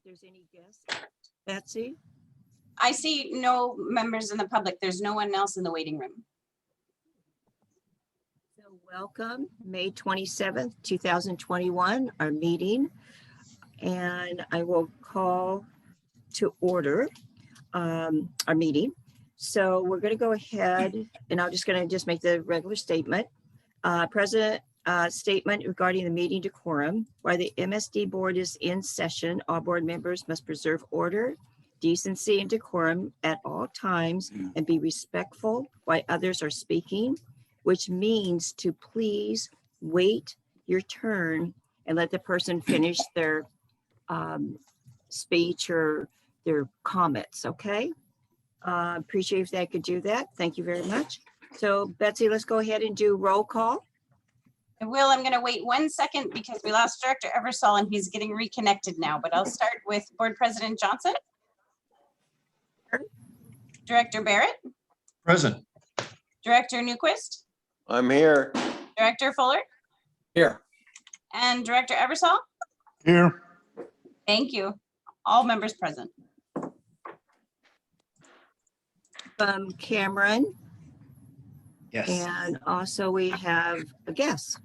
there's any guests. Betsy? I see no members in the public. There's no one else in the waiting room. So welcome, May 27th, 2021, our meeting. And I will call to order our meeting. So we're going to go ahead and I'm just going to make the regular statement. President statement regarding the meeting decorum. While the MSD board is in session, all board members must preserve order, decency, and decorum at all times and be respectful while others are speaking, which means to please wait your turn and let the person finish their speech or their comments, okay? Appreciate if they could do that. Thank you very much. So Betsy, let's go ahead and do roll call. Will, I'm going to wait 1 second because we lost Director Eversole and he's getting reconnected now, but I'll start with Board President Johnson. Director Barrett. Present. Director Newquist. I'm here. Director Fuller. Here. And Director Eversole. Here. Thank you. All members present. Cameron, Yes. and also we have a guest.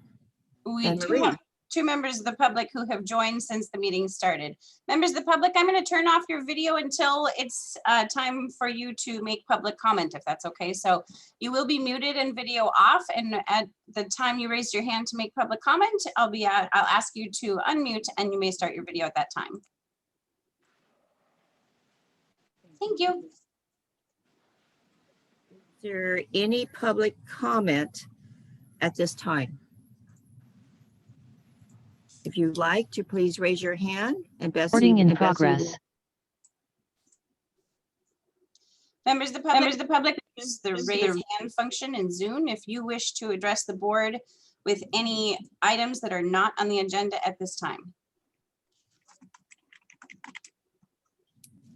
We And two, Marie. two members of the public who have joined since the meeting started. Members of the public, I'm going to turn off your video until it's time for you to make public comment, if that's okay. So you will be muted and video off, and at the time you raise your hand to make public comment, I'll ask you to unmute and you may start your video at that time. Thank you. Is there any public comment at this time? If you'd like to, please raise your hand and Betsy. Recording in and Betsy progress. will- Members of the public, use the raise hand function in Zoom if you wish to address the board with any items that are not on the agenda at this time.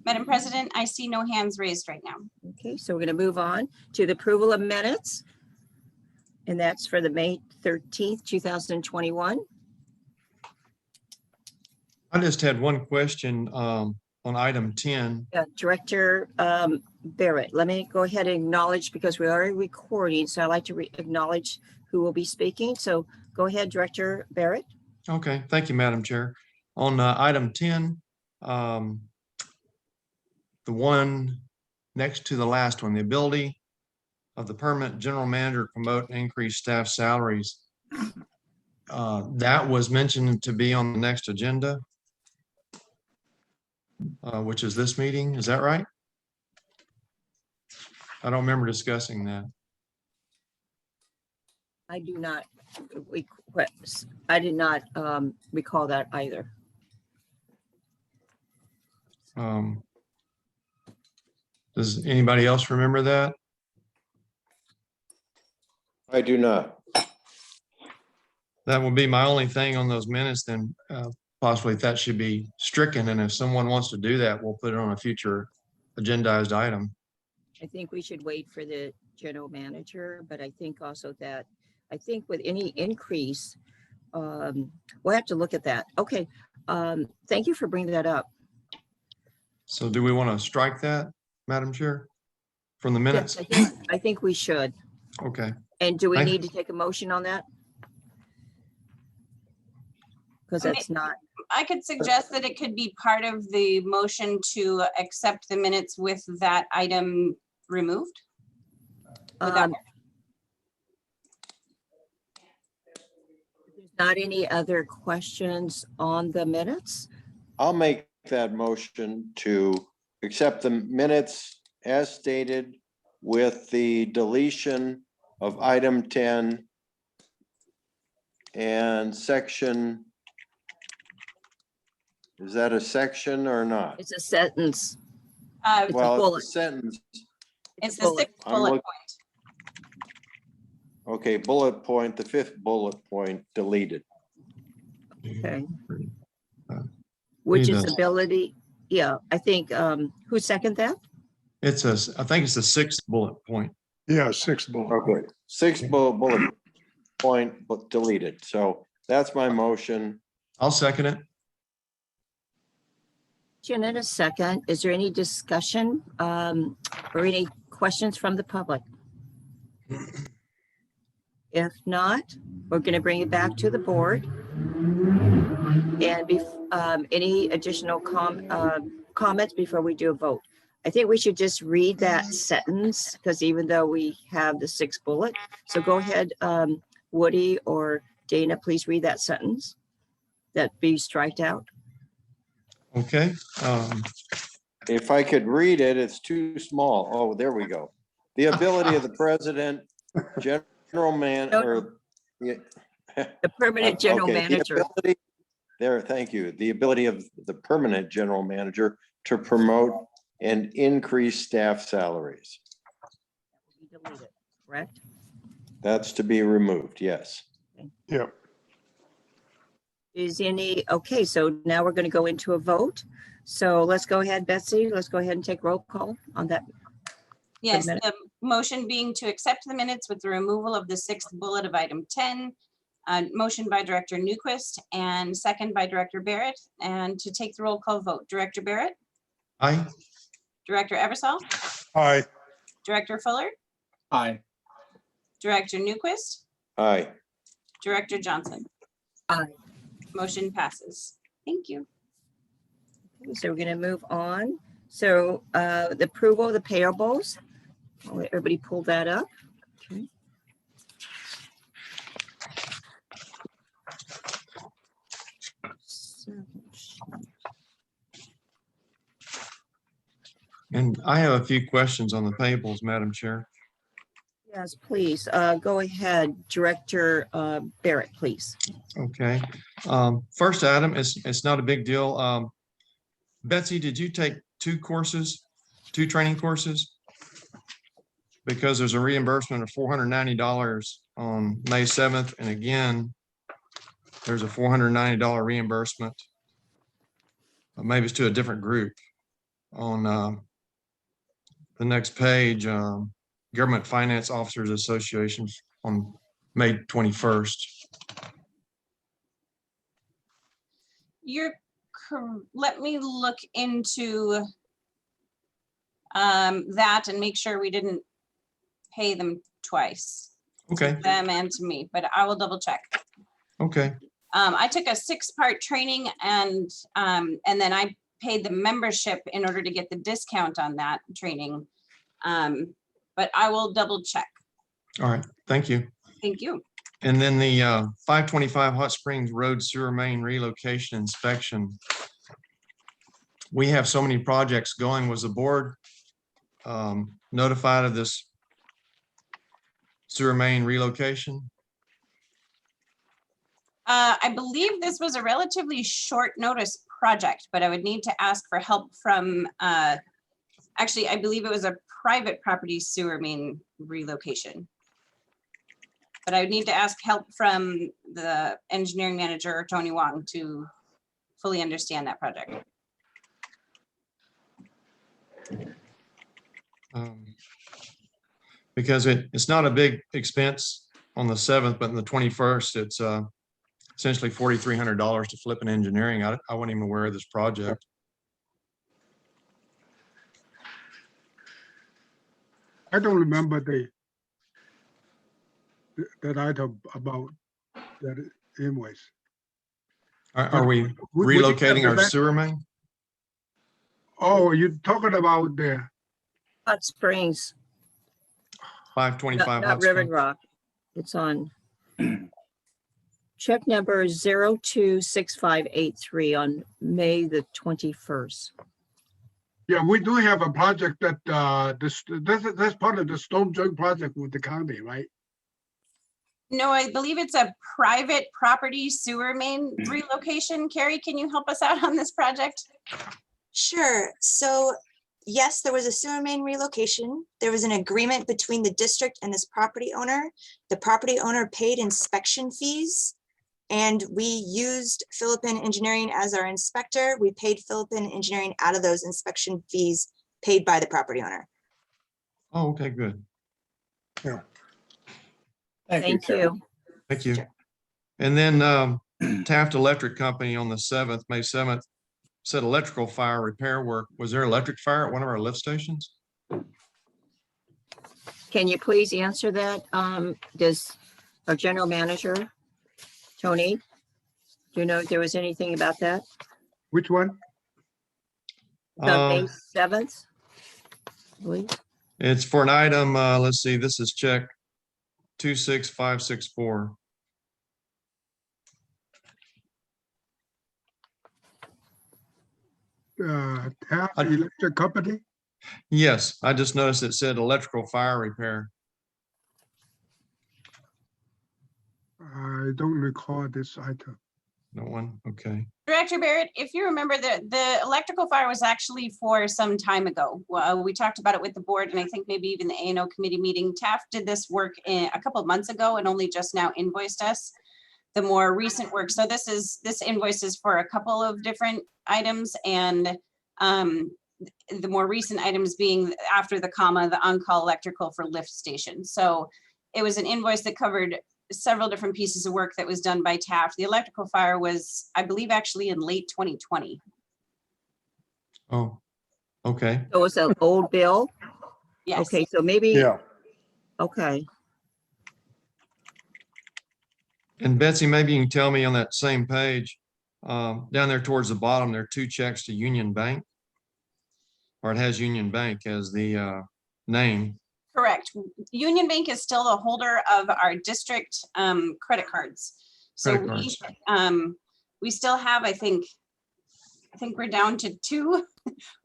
Madam President, I see no hands raised right now. Okay, so we're going to move on to the approval of minutes. And that's for the May 13th, 2021. I just had one question on item 10. Director Barrett, let me go ahead and acknowledge because we are recording. So I'd like to acknowledge who will be speaking. So go ahead, Director Barrett. Okay, thank you, Madam Chair. On item 10, the one next to the last one, the ability of the permanent general manager to promote and increase staff salaries. That was mentioned to be on the next agenda, which is this meeting. Is that right? I don't remember discussing that. I do not request, I did not recall that either. Does anybody else remember that? I do not. That would be my only thing on those minutes, then possibly that should be stricken. And if someone wants to do that, we'll put it on a future agendized item. I think we should wait for the general manager, but I think also that, I think with any increase, we'll have to look at that. Okay, thank you for bringing that up. So do we want to strike that, Madam Chair, from the minutes? Yes, I think we should. Okay. And do we Thank- need to take a motion on that? Because that's not, I could suggest that it could be part of the motion to accept the minutes with that item removed. Would that um, there's not any other questions on the minutes? I'll make that motion to accept the minutes as stated with the deletion of item 10 and section. Is that a section or not? It's a sentence. Uh, It's a Well, bullet. it's a sentence. It's a the bullet. sixth I'm bullet look- point. Okay, bullet point, the 5th bullet point deleted. Okay. Which Need is a- ability, yeah, I think, who seconded that? It's I think it's the 6th bullet point. Yeah, 6 bullet. Okay, 6th bullet point but deleted. So that's my motion. I'll second it. Motion and a second. Is there any discussion or any questions from the public? If not, we're going to bring it back to the board. And any additional comments before we do a vote? I think we should just read that sentence because even though we have the 6th bullet. So go ahead, Woody or Dana, please read that sentence that be striked out. Okay. If I could read it, it's too small. Oh, there we go. The ability of the president, general man, or The permanent general okay, the manager. ability- There, thank you. The ability of the permanent general manager to promote and increase staff salaries. Delete it, correct? That's to be removed, yes. Yep. Is any, okay, so now we're going to go into a vote. So let's go ahead, Betsy, let's go ahead and take roll call on that. Yes, minute. the motion being to accept the minutes with the removal of the 6th bullet of item 10. Motion by Director Newquist and second by Director Barrett. And to take the roll call vote, Director Barrett, Aye. Director Eversol, Aye. Director Fuller, Aye. Director Newquist, Aye. Director Johnson. Aye. Motion passes. Thank you. Okay, so we're going to move on. So the approval of the payables. I'll let everybody pull that up. Okay. And I have a few questions on the payables, Madam Chair. Yes, please. Go ahead, Director Barrett, please. Okay. First item, it's not a big deal. Betsy, did you take two training courses? Because there's a reimbursement of $490 on May 7th. And again, there's a $490 reimbursement. Maybe it's to a different group on the next page, Government Finance Officers Association on May 21st. Let me look into that and make sure we didn't pay them twice. Okay. To them and to me, but I will double check. Okay. I took a 6-part training and then I paid the membership in order to get the discount on that training. But I will double check. All right. Thank you. Thank you. And then the 525 Hot Springs Road Sewer Main Relocation Inspection. We have so many projects going. Was the board notified of this sewer main relocation? I believe this was a relatively short notice project, but I would need to ask for help from, actually, I believe it was a private property sewer main relocation. But I would need to ask help from the engineering manager, Tony Wong, to fully understand that project. Because it's not a big expense on the 7th, but on the 21st, it's essentially $4,300 to flip an engineering. I wasn't even aware of this project. I don't remember that item about that invoice. Are we We did relocating have our that- sewer main? Oh, you're talking about the, Hot Springs, 525 not Hot River Springs. Rock. It's on check number 026583 on May the 21st. yeah, we do have a project that, that's part of the storm drain project with the county, right? No, I believe it's a private property sewer main relocation. Carrie, can you help us out on this project? Sure. So yes, there was a sewer main relocation. There was an agreement between the district and this property owner. The property owner paid inspection fees and we used Philippine Engineering as our inspector. We paid Philippine Engineering out of those inspection fees paid by the property owner. Oh, okay, good. Thank Carrie. you. Thank you. Sure. And then Taft Electric Company on the 7th, May 7th, said electrical fire repair work. Was there electric fire at one of our lift stations? Can you please answer that? Does our general manager, Tony, do you know if there was anything about that? Which one? The May Um, 7th? Please. It's for an item, let's see, this is check 26564. Taft I- Electric Company? Yes, I just noticed it said electrical fire repair. I don't recall this item. No one, okay. Director Barrett, if you remember, the electrical fire was actually for some time ago. Well, we talked about it with the board, and I think maybe even the A&O committee meeting. Taft did this work a couple of months ago and only just now invoiced us the more recent work. So this invoice is for a couple of different items, and the more recent items being after the comma, the on-call electrical for lift station. So it was an invoice that covered several different pieces of work that was done by Taft. The electrical fire was, I believe, actually in late 2020. Oh, okay. So it's an old bill? Yes. Okay, so maybe, okay, And Betsy, maybe you can tell me on that same page, down there towards the bottom, there are 2 checks to Union Bank. Or it has Union Bank as the name. Correct. Union Bank is still the holder of our district credit cards. So Credit we still have, I think we're down to 2.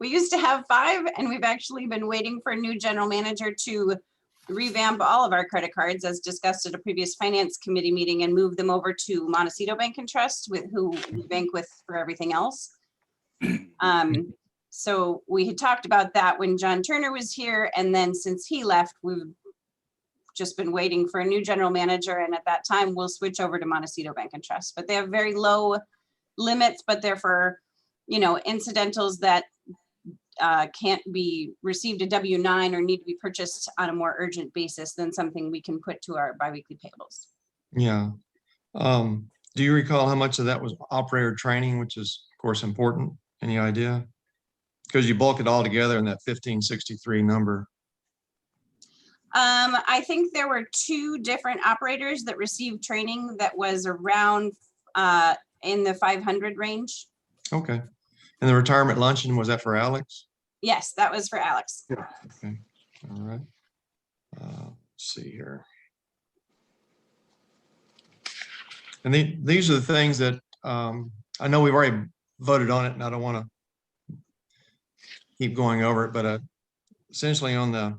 We used to have 5, and we've actually been waiting for a new general manager to revamp all of our credit cards, as discussed at a previous finance committee meeting, and move them over to Montecito Bank and Trust, with who we bank with for everything else. So we had talked about that when John Turner was here, and then since he left, we've just been waiting for a new general manager, and at that time, we'll switch over to Montecito Bank and Trust. But they have very low limits, but they're for, incidentals that can't be received a W-9 or need to be purchased on a more urgent basis than something we can put to our biweekly payables. Yeah. Do you recall how much of that was operator training, which is of course important? Any idea? Because you bulk it all together in that 1563 number. I think there were 2 different operators that received training that was around in the 500 range. Okay. And the retirement luncheon, was that for Alex? Yes, that was for Alex. Okay, all right. Let's see here. And these are the things that I know we've already voted on it, and I don't want to keep going over it, but essentially on the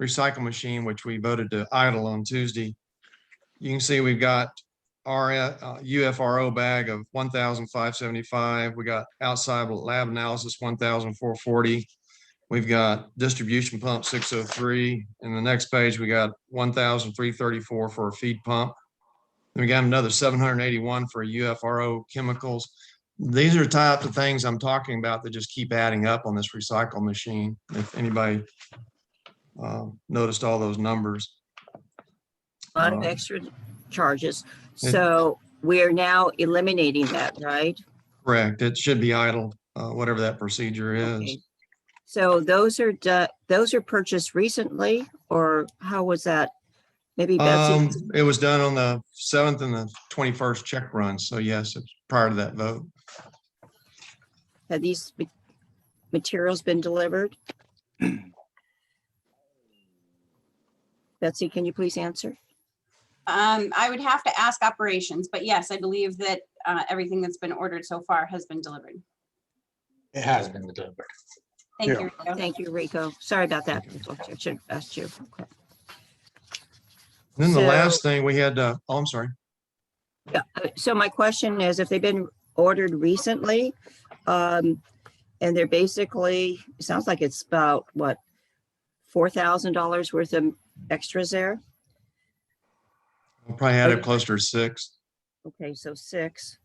recycle machine, which we voted to idle on Tuesday, you can see we've got our UFRO bag of 1,575. We got outside lab analysis 1,440. We've got distribution pump 603. And the next page, we got 1,334 for a feed pump. Then we got another 781 for UFRO chemicals. These are the types of things I'm talking about that just keep adding up on this recycle machine. If anybody noticed all those numbers. a lot of extra charges. So we're now eliminating that, right? Correct. It should be idled, whatever that procedure is. Okay. So those are purchased recently, or how was that? Maybe Betsy? It was done on the 7th and the 21st check run. So yes, it's prior to that vote. Have these materials been delivered? Betsy, can you please answer? I would have to ask operations, but yes, I believe that everything that's been ordered so far has been delivered. It has been delivered. Thank Yeah. you, Rico. Thank you, Rico. Sorry about that. I should have asked you. Okay. Then the So- last thing we had, oh, I'm sorry. Yeah, so my question is, if they've been ordered recently, and they're basically, it sounds like it's about, what, $4,000 worth of extras there? I'll probably had it closer to 6. Okay, so 6.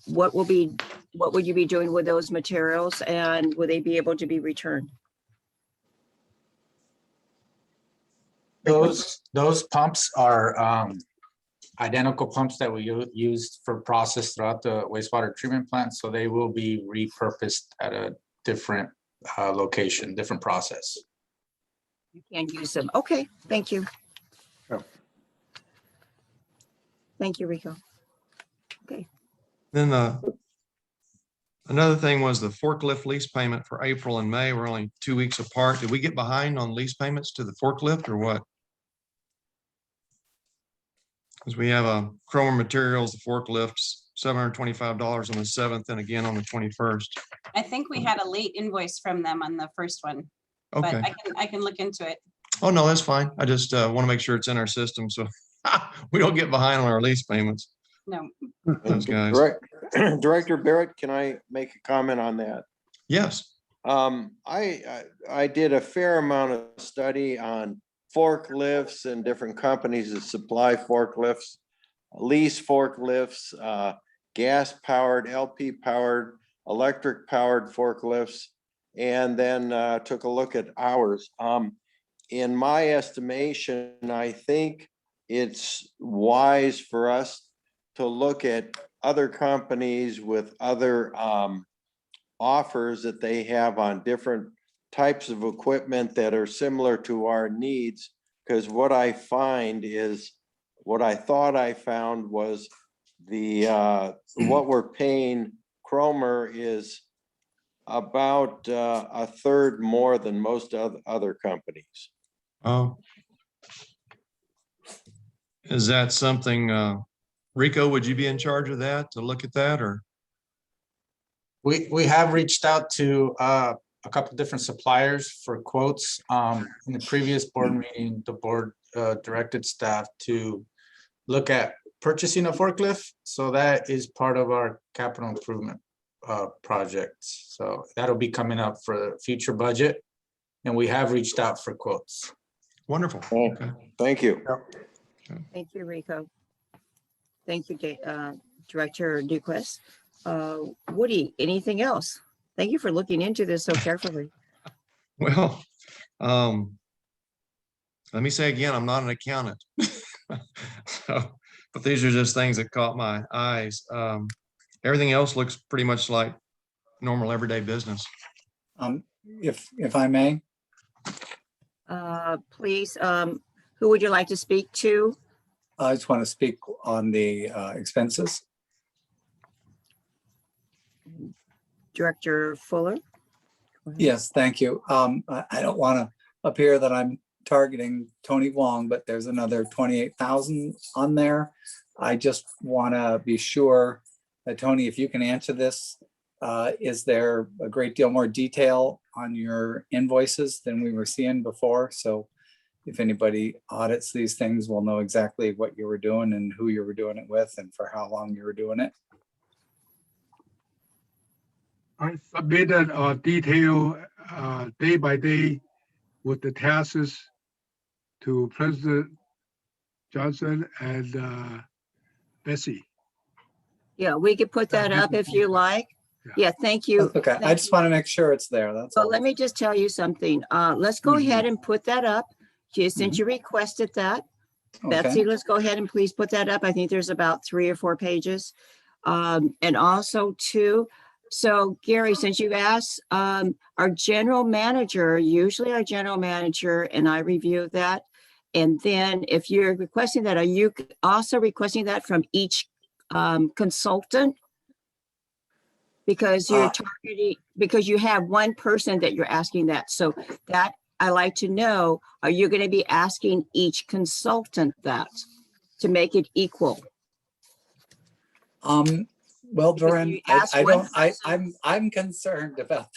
What would you be doing with those materials, and would they be able to be returned? Those pumps are identical pumps that we used for process throughout the wastewater treatment plant. So they will be repurposed at a different location, different process. You can use them. Okay, thank you. Yeah. Thank you, Rico. Then another thing was the forklift lease payment for April and May. We're only 2 weeks apart. Did we get behind on lease payments to the forklift or what? Because we have Cromer Materials, the forklifts, $725 on the 7th and again on the 21st. I think we had a late invoice from them on the first one, but Okay. I can look into it. Oh, no, that's fine. I just want to make sure it's in our system so we don't get behind on our lease payments. No, Those guys. Director Barrett, can I make a comment on that? Yes. I did a fair amount of study on forklifts and different companies that supply forklifts, lease forklifts, gas powered, LP powered, electric powered forklifts, and then took a look at ours. In my estimation, I think it's wise for us to look at other companies with other offers that they have on different types of equipment that are similar to our needs. Because what I find is, what I thought I found was the what we're paying Cromer is about a third more than most other companies. Oh. Is that something, Rico, would you be in charge of that to look at that or? We have reached out to a couple different suppliers for quotes. In the previous board meeting, the board directed staff to look at purchasing a forklift. So that is part of our capital improvement projects. So that'll be coming up for the future budget. And we have reached out for quotes. Wonderful. Oh. Okay. Thank you. Thank you, Rico. Thank you, Director Duquesne. Woody, anything else? Thank you for looking into this so carefully. Well, let me say again, I'm not an accountant. So, but these are just things that caught my eyes. Everything else looks pretty much like normal everyday business. If I may, Please, who would you like to speak to? I just want to speak on the expenses. Director Fuller? Go ahead. Yes, thank you. I don't want to appear that I'm targeting Tony Wong, but there's another 28,000 on there. I just want to be sure that, Tony, if you can answer this, is there a great deal more detail on your invoices than we were seeing before? So if anybody audits these things, we'll know exactly what you were doing and who you were doing it with and for how long you were doing it. I submitted a detail day by day with the taxes to President Johnson and Bessie. Yeah, we could put that up if you like. Yeah, thank you. That's okay. I Thank just you. want to make sure it's there. That's So all. let me just tell you something. Let's go Mhm. ahead and put that up. Since you requested that, Betsy, Okay. let's go ahead and please put that up. I think there's about 3 or 4 pages. And also too, so Gary, since you asked, our general manager, usually our general manager, and I review that. And then if you're requesting that, are you also requesting that from each consultant? Because you're targeting, because you have one person that you're asking that. So that I like to know, are you going to be asking each consultant that to make it equal? Well, Because Doran, you asked I one don't, person. I'm concerned about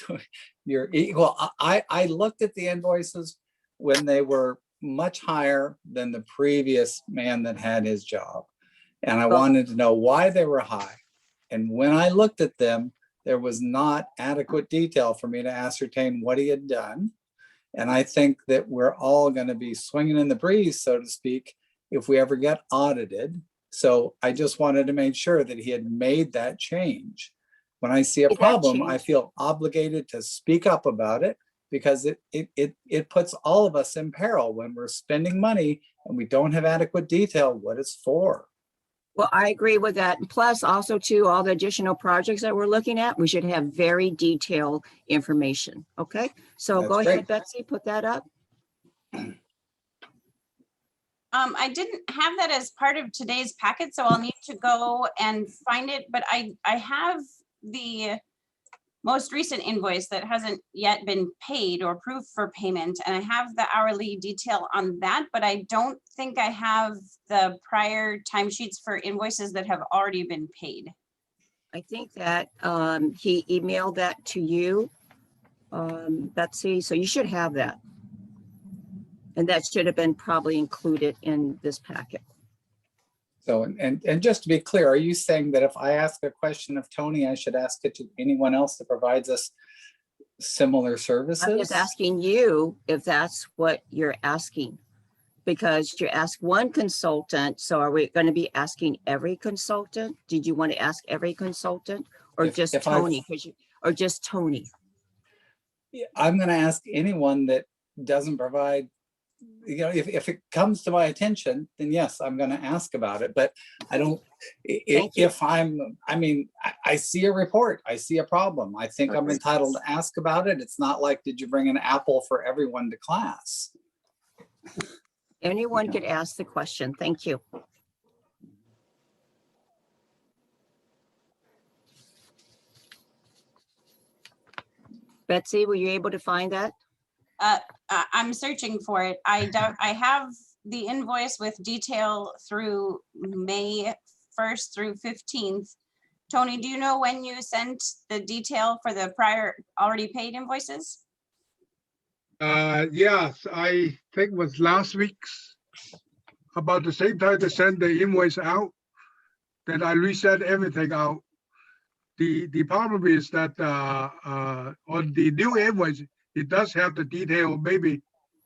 your equal. I looked at the invoices when they were much higher than the previous man that had his job. And I Well- wanted to know why they were high. And when I looked at them, there was not adequate detail for me to ascertain what he had done. And I think that we're all going to be swinging in the breeze, so to speak, if we ever get audited. So I just wanted to make sure that he had made that change. When I see a Made that problem, I change. feel obligated to speak up about it because it puts all of us in peril when we're spending money and we don't have adequate detail what it's for. Well, I agree with that. Plus also too, all the additional projects that we're looking at, we should have very detailed information. Okay, so go That's ahead, great. Betsy, put that up. I didn't have that as part of today's packet, so I'll need to go and find it, but I have the most recent invoice that hasn't yet been paid or approved for payment, and I have the hourly detail on that, but I don't think I have the prior timesheets for invoices that have already been paid. I think that he emailed that to you, Betsy, so you should have that. And that should have been probably included in this packet. So, and just to be clear, are you saying that if I ask a question of Tony, I should ask it to anyone else that provides us similar I'm services? just asking you if that's what you're asking. Because you asked one consultant, so are we going to be asking every consultant? Did you want to ask every consultant or just if I- Tony? Or just Tony? Yeah, I'm gonna ask anyone that doesn't provide, if it comes to my attention, then yes, I'm gonna ask about it, but I don't, Thank you. if I see a report, I see a problem, I think I'm entitled to ask about it. It's not like, did you bring an apple for everyone to class? Anyone could ask the question. Thank you. Betsy, were you able to find that? I'm searching for it. I have the invoice with detail through May 1st through 15th. Tony, do you know when you sent the detail for the prior already paid invoices? Yes, I think it was last week's, about the same time to send the invoice out, that I reset everything out. The problem is that on the new invoice, it does have the detail. Maybe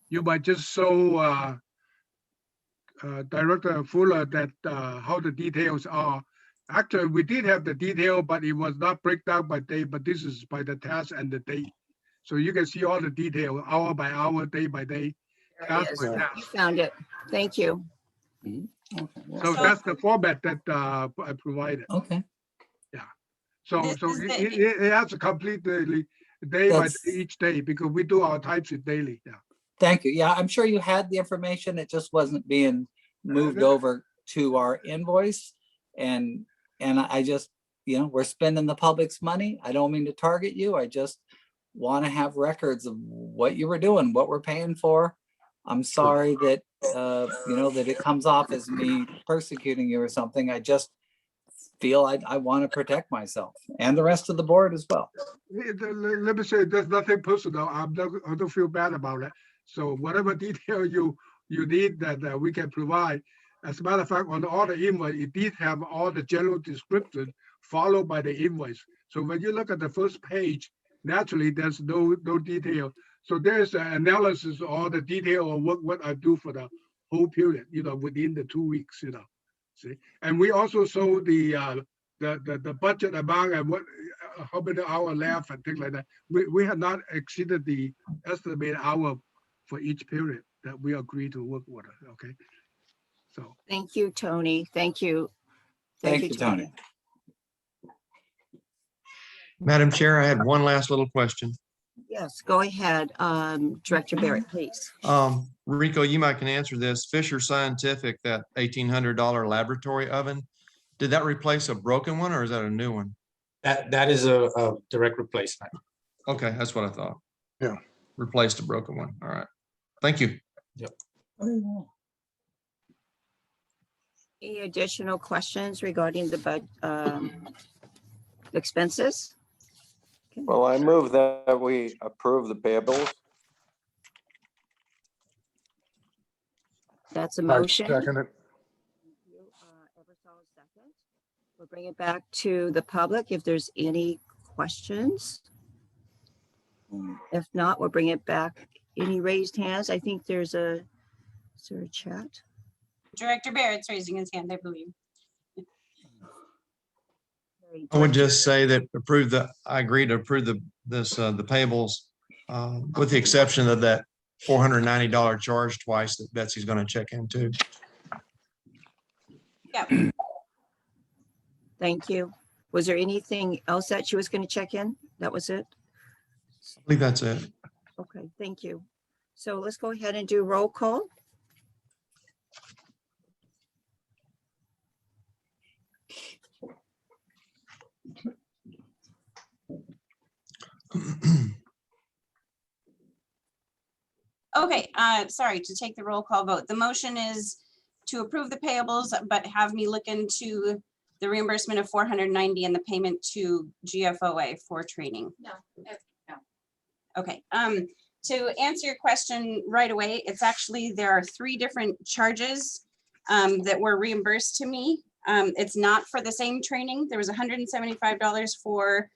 you might just show Director Fuller that how the details are. Actually, we did have the detail, but it was not breakdown by day, but this is by the task and the date. So you can see all the detail, hour by hour, day by day. There task it is. by task. You found it. Thank you. Okay, well, So that's the format that I provided. okay. So This is the- it has to complete the day by That's- day, each day, because we do our timesheet daily. Yeah. Thank you. Yeah, I'm sure you had the information. It just wasn't being moved over to our invoice. And I just, we're spending the public's money. I don't mean to target you. I just want to have records of what you were doing, what we're paying for. I'm sorry that, that it comes off as me persecuting you or something. I just feel I want to protect myself and the rest of the board as well. Let me say, there's nothing personal. I don't feel bad about it. So whatever detail you need that we can provide. As a matter of fact, on all the invoice, it did have all the general description followed by the invoice. So when you look at the first page, naturally, there's no detail. So there's an analysis of all the detail of what I do for the whole period, within the 2 weeks, See, and we also show the budget amount and how many hours left and things like that. We have not exceeded the estimated hour for each period that we agree to work with. Okay, so Thank you, Tony. Thank you. Thank you, Tony. Madam Chair, I had one last little question. Yes, go ahead. Director Barrett, please. Rico, you might can answer this. Fisher Scientific, that $1,800 laboratory oven, did that replace a broken one or is that a new one? That is a direct replacement. Okay, that's what I thought. Yeah. Replaced a broken one. All right. Thank you. Any additional questions regarding the expenses? Well, I move that we approve the payables. That's a motion. second it. Eversol, second. We'll bring it back to the public if there's any questions. If not, we'll bring it back. Any raised hands? I think is there a chat? Director Barrett's raising his hand, I believe. I would just say that I agree to approve the payables with the exception of that $490 charge twice that Betsy's going to check into. Yeah. Thank you. Was there anything else that she was going to check in? That was it? I believe that's it. Okay, thank you. So let's go ahead and do roll call. Okay, sorry, to take the roll call vote. The motion is to approve the payables, but have me look into the reimbursement of 490 and the payment to GFOA for training. No. Okay, to answer your question right away, it's actually, there are 3 different charges that were reimbursed to me. It's not for the same training. There was $175 for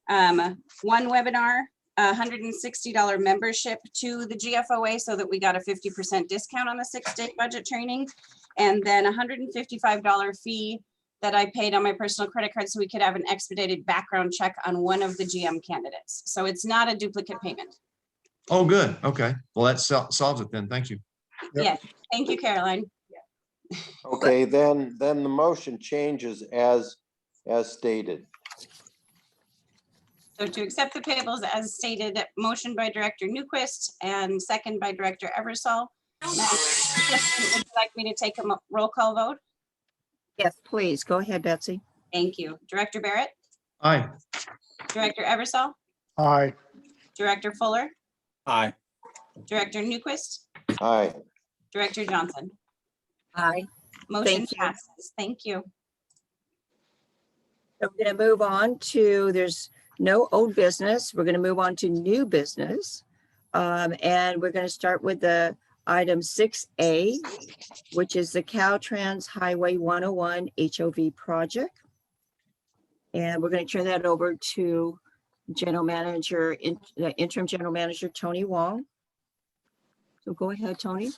one webinar, $160 membership to the GFOA so that we got a 50% discount on the 6-day budget training. And then $155 fee that I paid on my personal credit card so we could have an expedited background check on one of the GM candidates. So it's not a duplicate payment. Oh, good. Okay. Well, that solves it then. Thank you. Yep. Yeah, thank you, Caroline. Okay, then the motion changes as stated. So to accept the payables as stated, motion by Director Newquist and second by Director Eversol. Madam President, would you like me to take a roll call vote? Yes, please. Go ahead, Betsy. Thank you. Director Barrett, Aye. Director Eversol, Aye. Director Fuller, Aye. Director Newquist, Aye. Director Johnson. Aye. Motion Thank you. passes. Thank you. So we're going to move on to, there's no old business. We're going to move on to new business. And we're going to start with the item 6A, which is the Caltrans Highway 101 HOV project. And we're going to turn that over to General Manager, Interim General Manager, Tony Wong. So go ahead, Tony.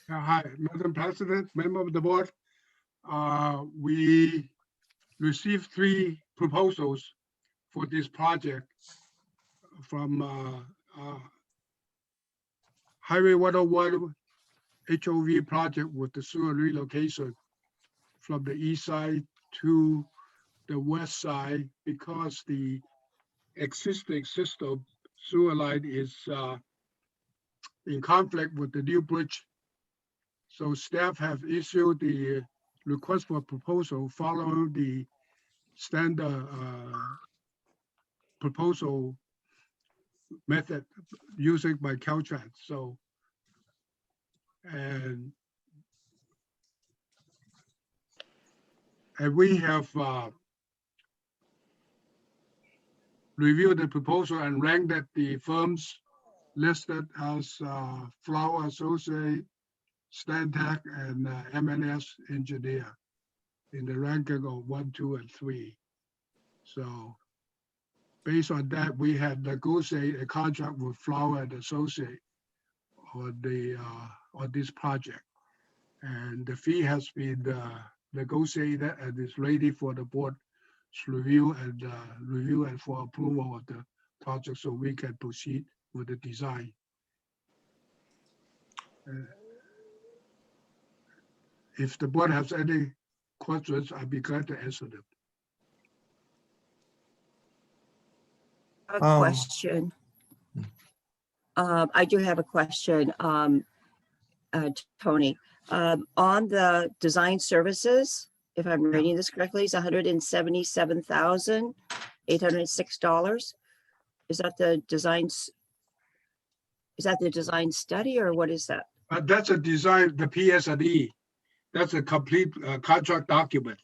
Hi, Madam President, member of the board. We received 3 proposals for this project from Highway 101 HOV project with the sewer relocation from the east side to the west side because the existing system sewer line is in conflict with the new bridge. So staff have issued the request for proposal following the standard proposal method using by Caltrans. So, and we have reviewed the proposal and ranked the firms listed as Flower Associate, Stantec, and M&S Engineer in the ranking of 1, 2, and 3. So based on that, we had negotiated a contract with Flower and Associate on this project. And the fee has been negotiated and is ready for the board's review and for approval of the project so we can proceed with the design. If the board has any questions, I'd be glad to answer them. A question. I do have a question, Tony. On the design services, if I'm reading this correctly, it's $177,806. Is that the designs? Is that the design study or what is that? That's a design, the PS&E. That's a complete contract document,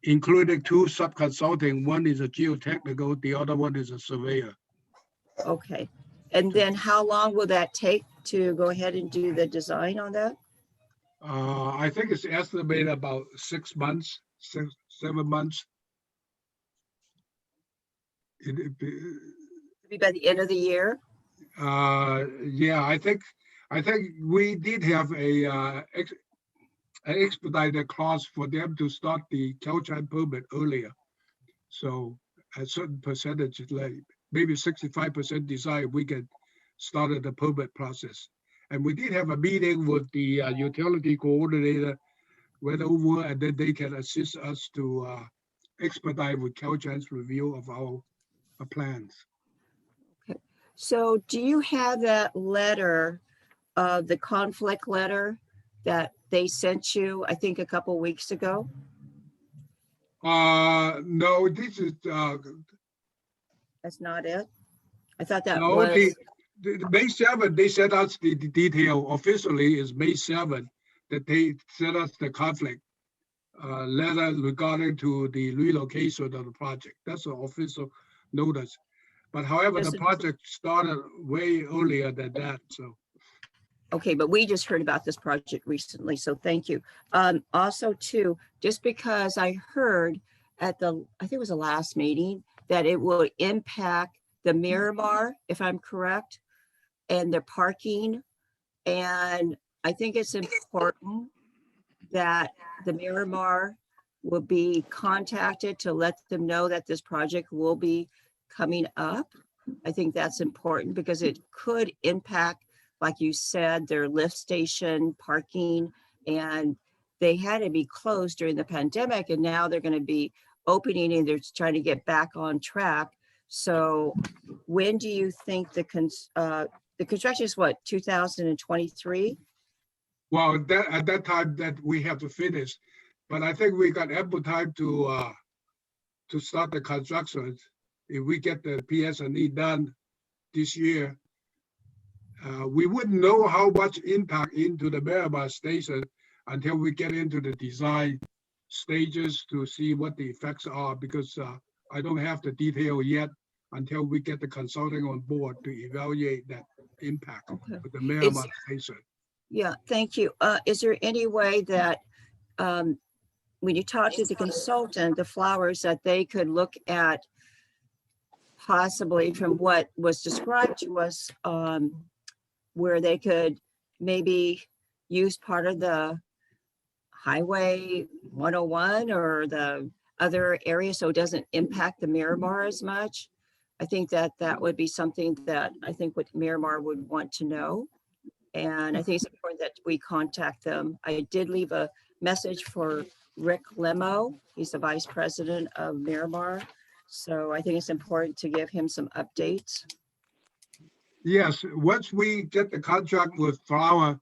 including 2 sub-consulting. One is a geotechnical, the other one is a surveyor. Okay. And then how long will that take to go ahead and do the design on that? I think it's estimated about 6 months, 7 months. Be by the end of the year? Yeah, I think we did have an expedited clause for them to start the Caltrans permit earlier. So a certain percentage, like maybe 65% design, we can start the permit process. And we did have a meeting with the utility coordinator went over, and then they can assist us to expedite with Caltrans review of our plans. So do you have that letter, the conflict letter that they sent you, I think a couple weeks ago? No, this is, That's not it? I thought that no, was, the May 7th, they sent us the detail officially is May 7th, that they sent us the conflict letter regarding to the relocation of the project. That's an official notice. But however, the Does it- project started way earlier than that, so. okay, but we just heard about this project recently, so thank you. Also too, just because I heard at the, I think it was the last meeting, that it will impact the Miramar, if I'm correct, and the parking. And I think it's important that the Miramar will be contacted to let them know that this project will be coming up. I think that's important because it could impact, like you said, their lift station parking, and they had to be closed during the pandemic, and now they're going to be opening and they're trying to get back on track. So when do you think the construction is what, 2023? Well, that, at that time that we have to finish, but I think we got ample time to start the construction. If we get the PS&E done this year, we wouldn't know how much impact into the Miramar station until we get into the design stages to see what the effects are, because I don't have the detail yet until we get the consulting on board to evaluate that impact Okay. with the Miramar station. Yeah, thank you. Is there any way that when you talk to the consultant, the Flowers, that they could look at possibly from what was described to us, where they could maybe use part of the Highway 101 or the other area so it doesn't impact the Miramar as much? I think that that would be something that I think what Miramar would want to know. And I think it's important that we contact them. I did leave a message for Rick Lemo. He's the vice president of Miramar. So I think it's important to give him some updates. Yes, once we get the contract with Flower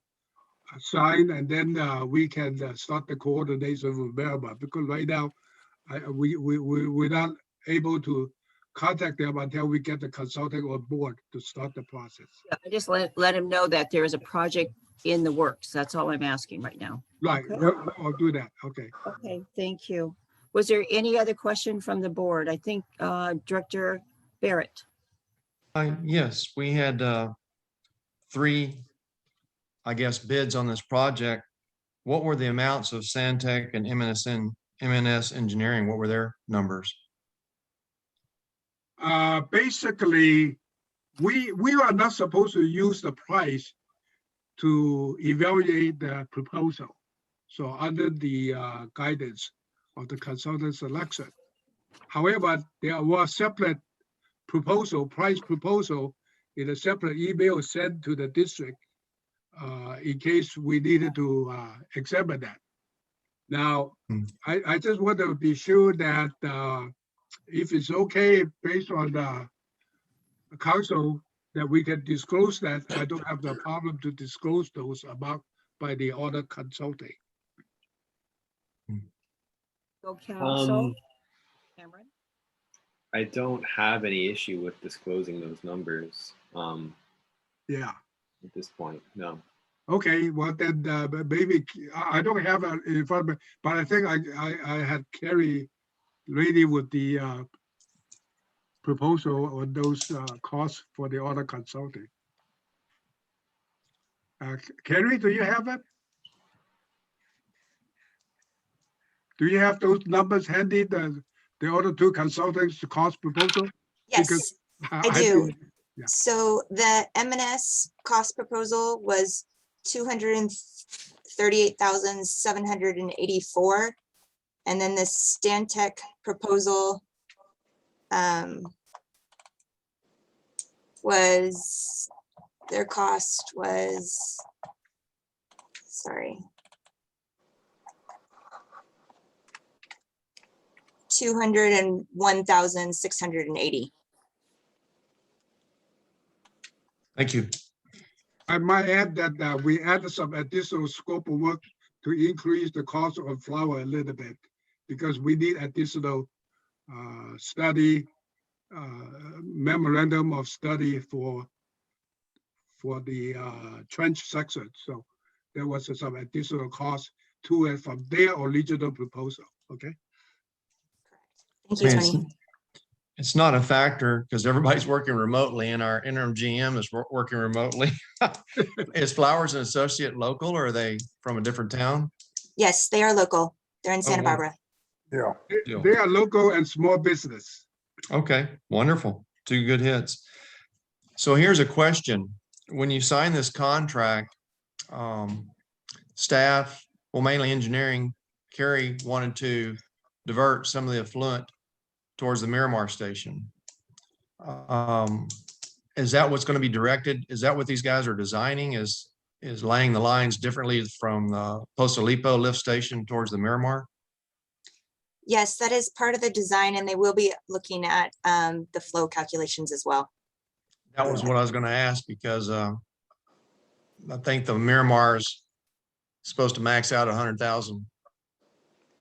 signed, and then we can start the coordination with Miramar, because right now we're not able to contact them until we get the consulting on board to start the process. Yeah, I just let him know that there is a project in the works. That's all I'm asking right now. Right, Okay. I'll do that, okay. Okay, thank you. Was there any other question from the board? I think Director Barrett. Yes, we had 3, I guess, bids on this project. What were the amounts of Santec and MNS Engineering? What were their numbers? Basically, we are not supposed to use the price to evaluate the proposal. So under the guidance of the consultant selection. However, there was separate proposal, price proposal in a separate email sent to the district in case we needed to examine that. Now, I just want to be sure that if it's okay based on the council that we can disclose that, I don't have the problem to disclose those about by the other consulting. Go council. Cameron? I don't have any issue with disclosing those numbers Yeah. at this point. No. Okay, well then maybe I don't have it in front of me, but I think I had Carrie ready with the proposal on those costs for the other consulting. Carrie, do you have it? Do you have those numbers handy, the other 2 consultants cost proposal? Yes, Because I do. think- yeah. So the M&S cost proposal was 238,784. And then the Stantec proposal was, their cost was, sorry. 201,680. Thank you. I might add that we added some additional scope of work to increase the cost of flower a little bit because we need additional study, memorandum of study for the trench section. So there was some additional cost to it from their original proposal. Okay. Thank you, I mean, Tony. It's not a factor because everybody's working remotely and our interim GM is working remotely. Is Flowers and Associate local or are they from a different town? Yes, they are local. They're in Santa wow. Barbara. Yeah. Deal. They are local and small business. Okay, wonderful. Two good hits. So here's a question. When you sign this contract, staff, well, mainly engineering, Kerry wanted to divert some of the effluent towards the Miramar station. Is that what's going to be directed? Is that what these guys are designing? Is laying the lines differently from the Posolipo lift station towards the Miramar? Yes, that is part of the design, and they will be looking at the flow calculations as well. That was what I was going to ask because I think the Miramar is supposed to max out 100,000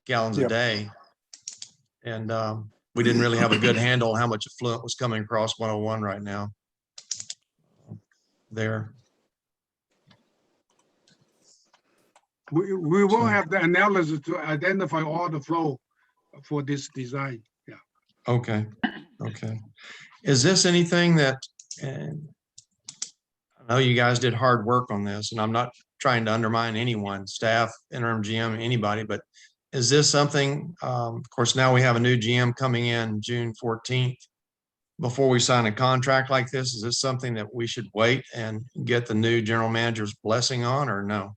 gallons a day. And we didn't really have a good handle on how much effluent was coming across 101 right now. There. We will So- have the analysis to identify all the flow for this design. Yeah. Okay, okay. Is this anything that, and I know you guys did hard work on this, and I'm not trying to undermine anyone, staff, interim GM, anybody, but is this something, of course, now we have a new GM coming in June 14th. Before we sign a contract like this, is this something that we should wait and get the new general manager's blessing on or no?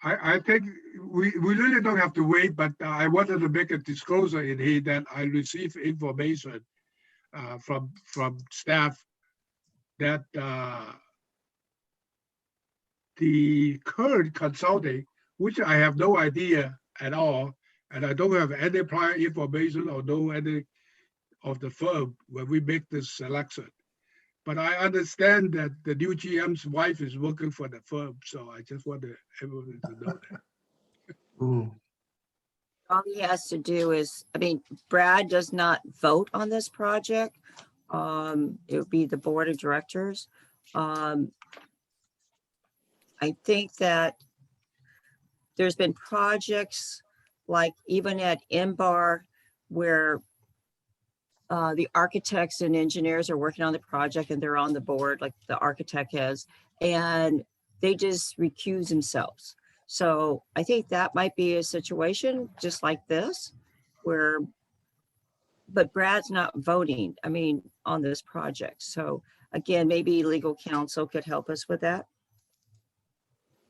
I think we really don't have to wait, but I wanted to make a disclosure in here that I received information from staff that the current consulting, which I have no idea at all, and I don't have any prior information or know any of the firm when we make this selection. But I understand that the new GM's wife is working for the firm, so I just wanted everyone to know that. Ooh. All he has to do is, I mean, Brad does not vote on this project. It would be the board of directors. I think that there's been projects like even at MBAR where the architects and engineers are working on the project and they're on the board, like the architect has, and they just recuse themselves. So I think that might be a situation just like this, where, but Brad's not voting, I mean, on this project. So again, maybe legal counsel could help us with that.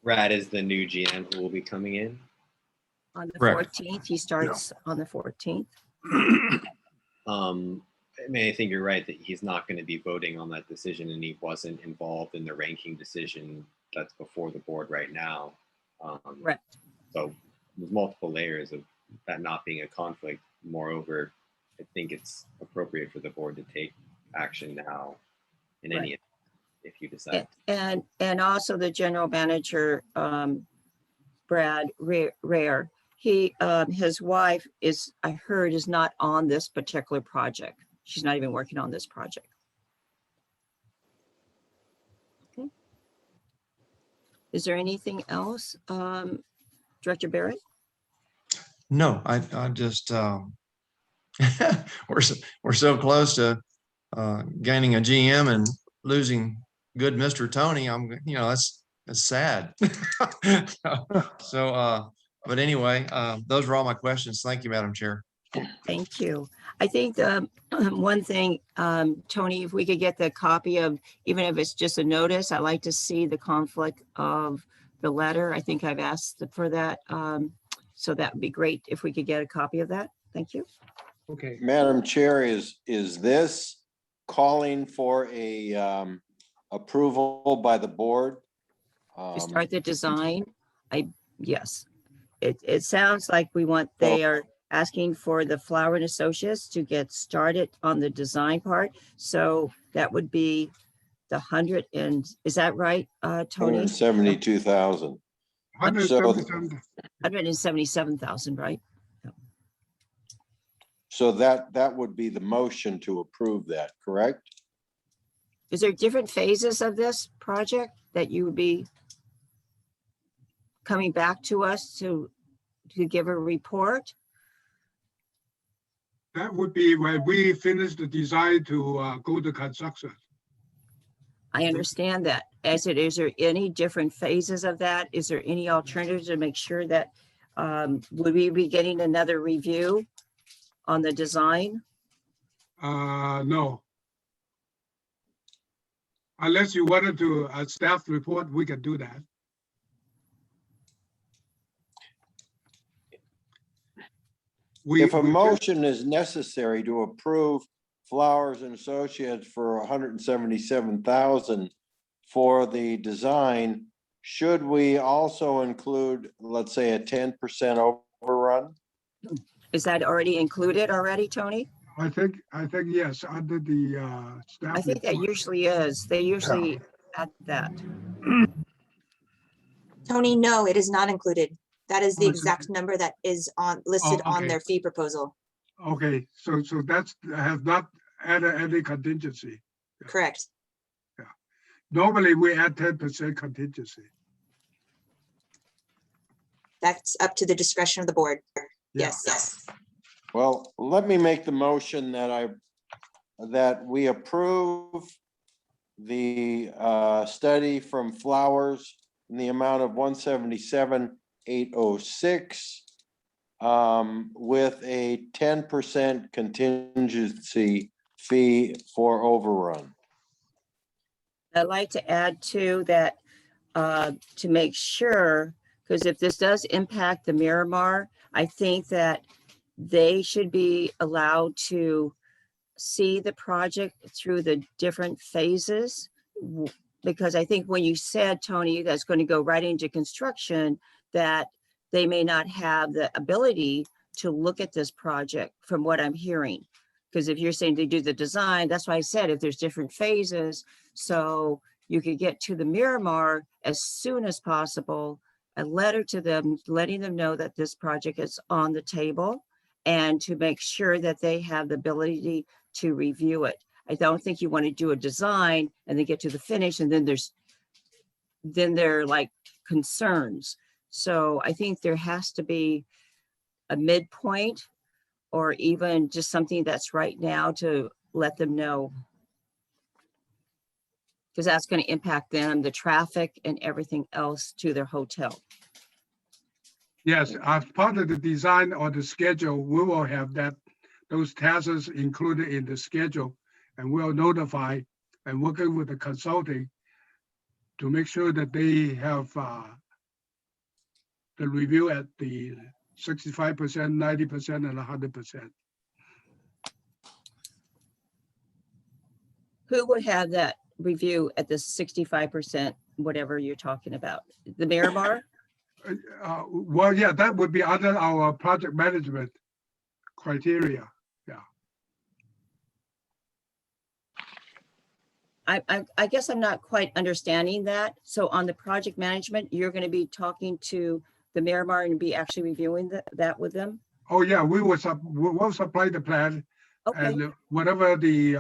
Brad is the new GM who will be coming in. On the Correct. 14th, he starts on the 14th. I mean, I think you're right that he's not going to be voting on that decision, and he wasn't involved in the ranking decision that's before the board right now. Right. So there's multiple layers of that not being a conflict. Moreover, I think it's appropriate for the board to take action now in any event, if you decide. And also the general manager, Brad Rare, he, his wife is, I heard, is not on this particular project. She's not even working on this project. Okay. Is there anything else, Director Barrett? No, I just, we're so close to gaining a GM and losing good Mr. Tony. That's sad. So, but anyway, those were all my questions. Thank you, Madam Chair. Thank you. I think one thing, Tony, if we could get the copy of, even if it's just a notice, I'd like to see the conflict of the letter. I think I've asked for that. So that would be great if we could get a copy of that. Thank you. Okay. Madam Chair, is this calling for a approval by the board? To start the design, I Yes. It sounds like they are asking for the Flower and Associates to get started on the design part. So that would be is that right, Tony? 172,000. 177. 177,000, right? So that would be the motion to approve that, correct? Is there different phases of this project that you would be coming back to us to give a report? That would be when we finish the design to go to construction. I understand that. Is there any different phases of that? Is there any alternatives to make sure that, would we be getting another review on the design? No. Unless you wanted to, a staff report, we can do that. If a motion is necessary to approve Flowers and Associates for 177,000 for the design, should we also include, let's say, a 10% overrun? Is that already included already, Tony? I think yes, under the staff. I think that report. usually is. They usually add that. Tony, no, it is not included. That is the Oh, it's- exact number that is listed on okay. their fee proposal. Okay, so that's has not added any contingency. Correct. Normally, we add 10% contingency. That's up to the discretion of the board. Yeah. Yes. Well, let me make the motion that we approve the study from Flowers in the amount of 177,806 with a 10% contingency fee for overrun. I'd like to add to that, to make sure, because if this does impact the Miramar, I think that they should be allowed to see the project through the different phases. Because I think when you said, Tony, that's going to go right into construction, that they may not have the ability to look at this project from what I'm hearing. Because if you're saying they do the design, that's why I said if there's different phases, so you could get to the Miramar as soon as possible, a letter to them, letting them know that this project is on the table and to make sure that they have the ability to review it. I don't think you want to do a design and then get to the finish and then there are like concerns. So I think there has to be a midpoint or even just something that's right now to let them know. Because that's going to impact them, the traffic and everything else to their hotel. Yes, as part of the design or the schedule, we will have those tasks included in the schedule, and we'll notify and working with the consulting to make sure that they have the review at the 65%, 90%, and 100%. Who would have that review at the 65%, whatever you're talking about? The Miramar? Well, yeah, that would be under our project management criteria. I guess I'm not quite understanding that. So on the project management, you're going to be talking to the Miramar and be actually reviewing that with them? Oh, yeah, we'll supply the plan Okay, and whatever the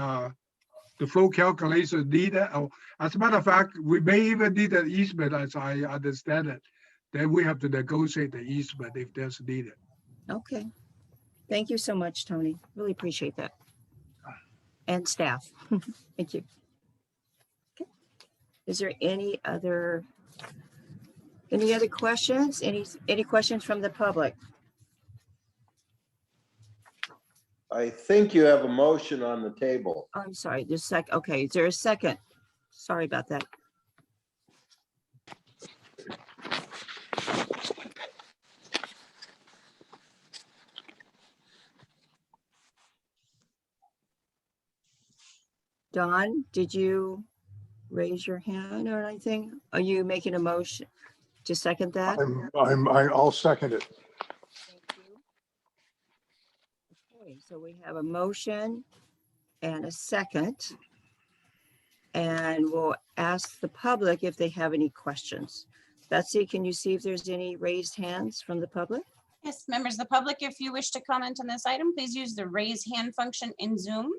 flow calculation needed. As a matter of fact, we may even need an easement, as I understand it. Then we have to negotiate the easement if there's needed. okay. Thank you so much, Tony. Really appreciate that. And staff. Thank you. Okay. Is there any other questions? Any questions from the public? I think you have a motion on the table. I'm sorry, okay, is there a second? Sorry about that. Don, did you raise your hand or anything? Are you making a motion? to second that? I'll second it. Thank you. Okay, so we have a motion and a second. And we'll ask the public if they have any questions. Betsy, can you see if there's any raised hands from the public? Yes, members of the public, if you wish to comment on this item, please use the raise hand function in Zoom.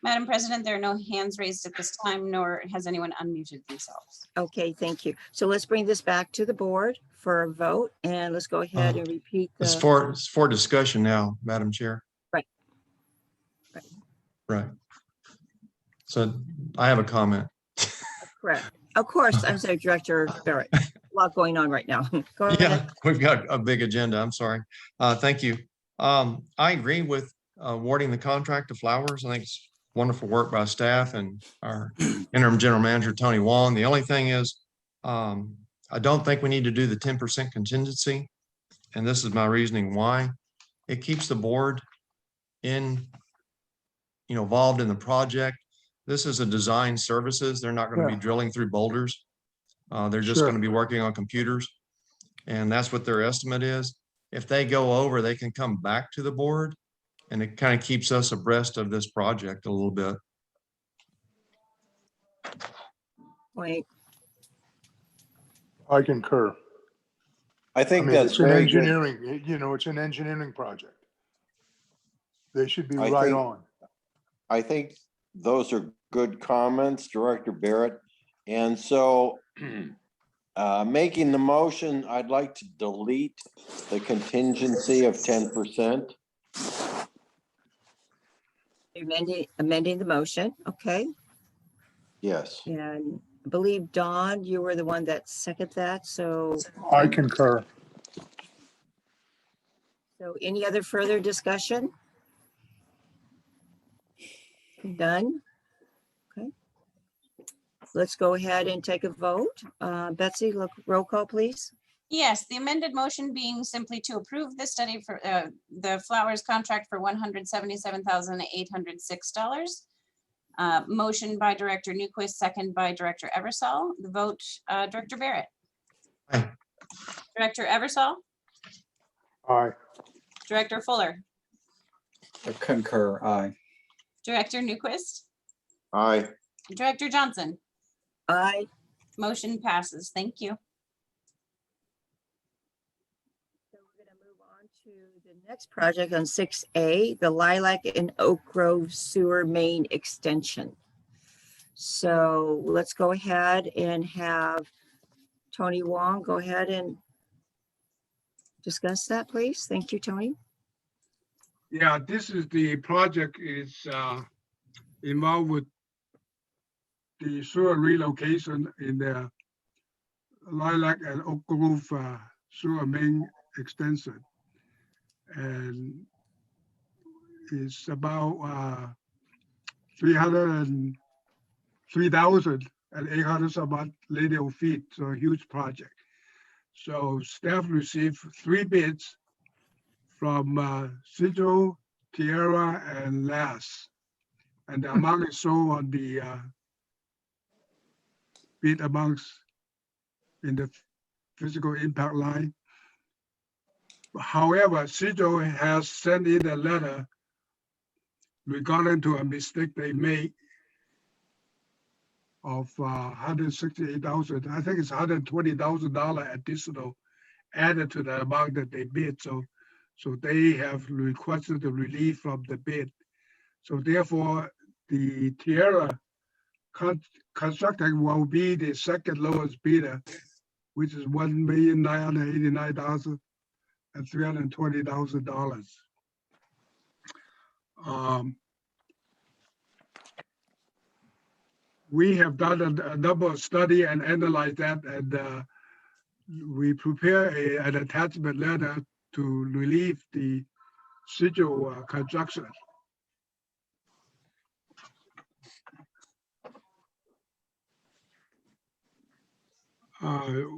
Madam President, there are no hands raised at this time, nor has anyone unmuted themselves. Okay, thank you. So let's bring this back to the board for a vote, and let's go ahead and repeat It's the, for discussion now, Madam Chair. Right. Right. Right. So I have a comment. correct. Of course, I'm sorry, Director Barrett. A lot going on right now. Go ahead. Yeah, we've got a big agenda. I'm sorry. Thank you. I agree with awarding the contract to Flowers. I think it's wonderful work by staff and our interim general manager, Tony Wong. The only thing is, I don't think we need to do the 10% contingency. And this is my reasoning why. It keeps the board involved in the project. This is a design services. They're not going to be drilling through boulders. They're just going to be working on computers. And that's what their estimate is. If they go over, they can come back to the board, and it kind of keeps us abreast of this project a little bit. Wait, I concur. I I think mean, that's it's an very good. engineering, it's an engineering project. They should be I right think- on. I think those are good comments, Director Barrett. And so making the motion, I'd like to delete the contingency of 10%. amending the motion. Okay. Yes. And I believe, Dawn, you were the one that seconded that. So I concur. any other further discussion? Done? Okay. Let's go ahead and take a vote. Betsy, roll call, please. Yes, the amended motion being simply to approve the study for the Flowers contract for $177,806. Motion by Director Newquist, second by Director Eversol. The vote, Director Barrett. Aye. Director Eversol, Aye. Director Fuller, I concur, aye. Director Newquist, Aye. Director Johnson. Aye. Motion passes. Thank you. So we're going to move on to the next project on 6A, the Lilac and Oak Grove Sewer Main Extension. So let's go ahead and have Tony Wong go ahead and discuss that, please. Thank you, Tony. Yeah, this is the project is involved with the sewer relocation in the Lilac and Oak Grove sewer main extension. And it's about 303,800 some linear feet, so a huge project. So staff received 3 bids from Sidro, Tierra, and Lass. And the amount is shown on the bid amounts in the physical impact line. However, Sidro has sent in a letter regarding to a mistake they made of 168,000. I think it's $120,000 additional added to the amount that they bid. So they have requested the relief from the bid. So therefore, the Tierra constructor will be the second lowest bidder, which is $1,989,320,000. We have done a number of study and analyzed that, and we prepare an attachment letter to relieve the Sidro construction.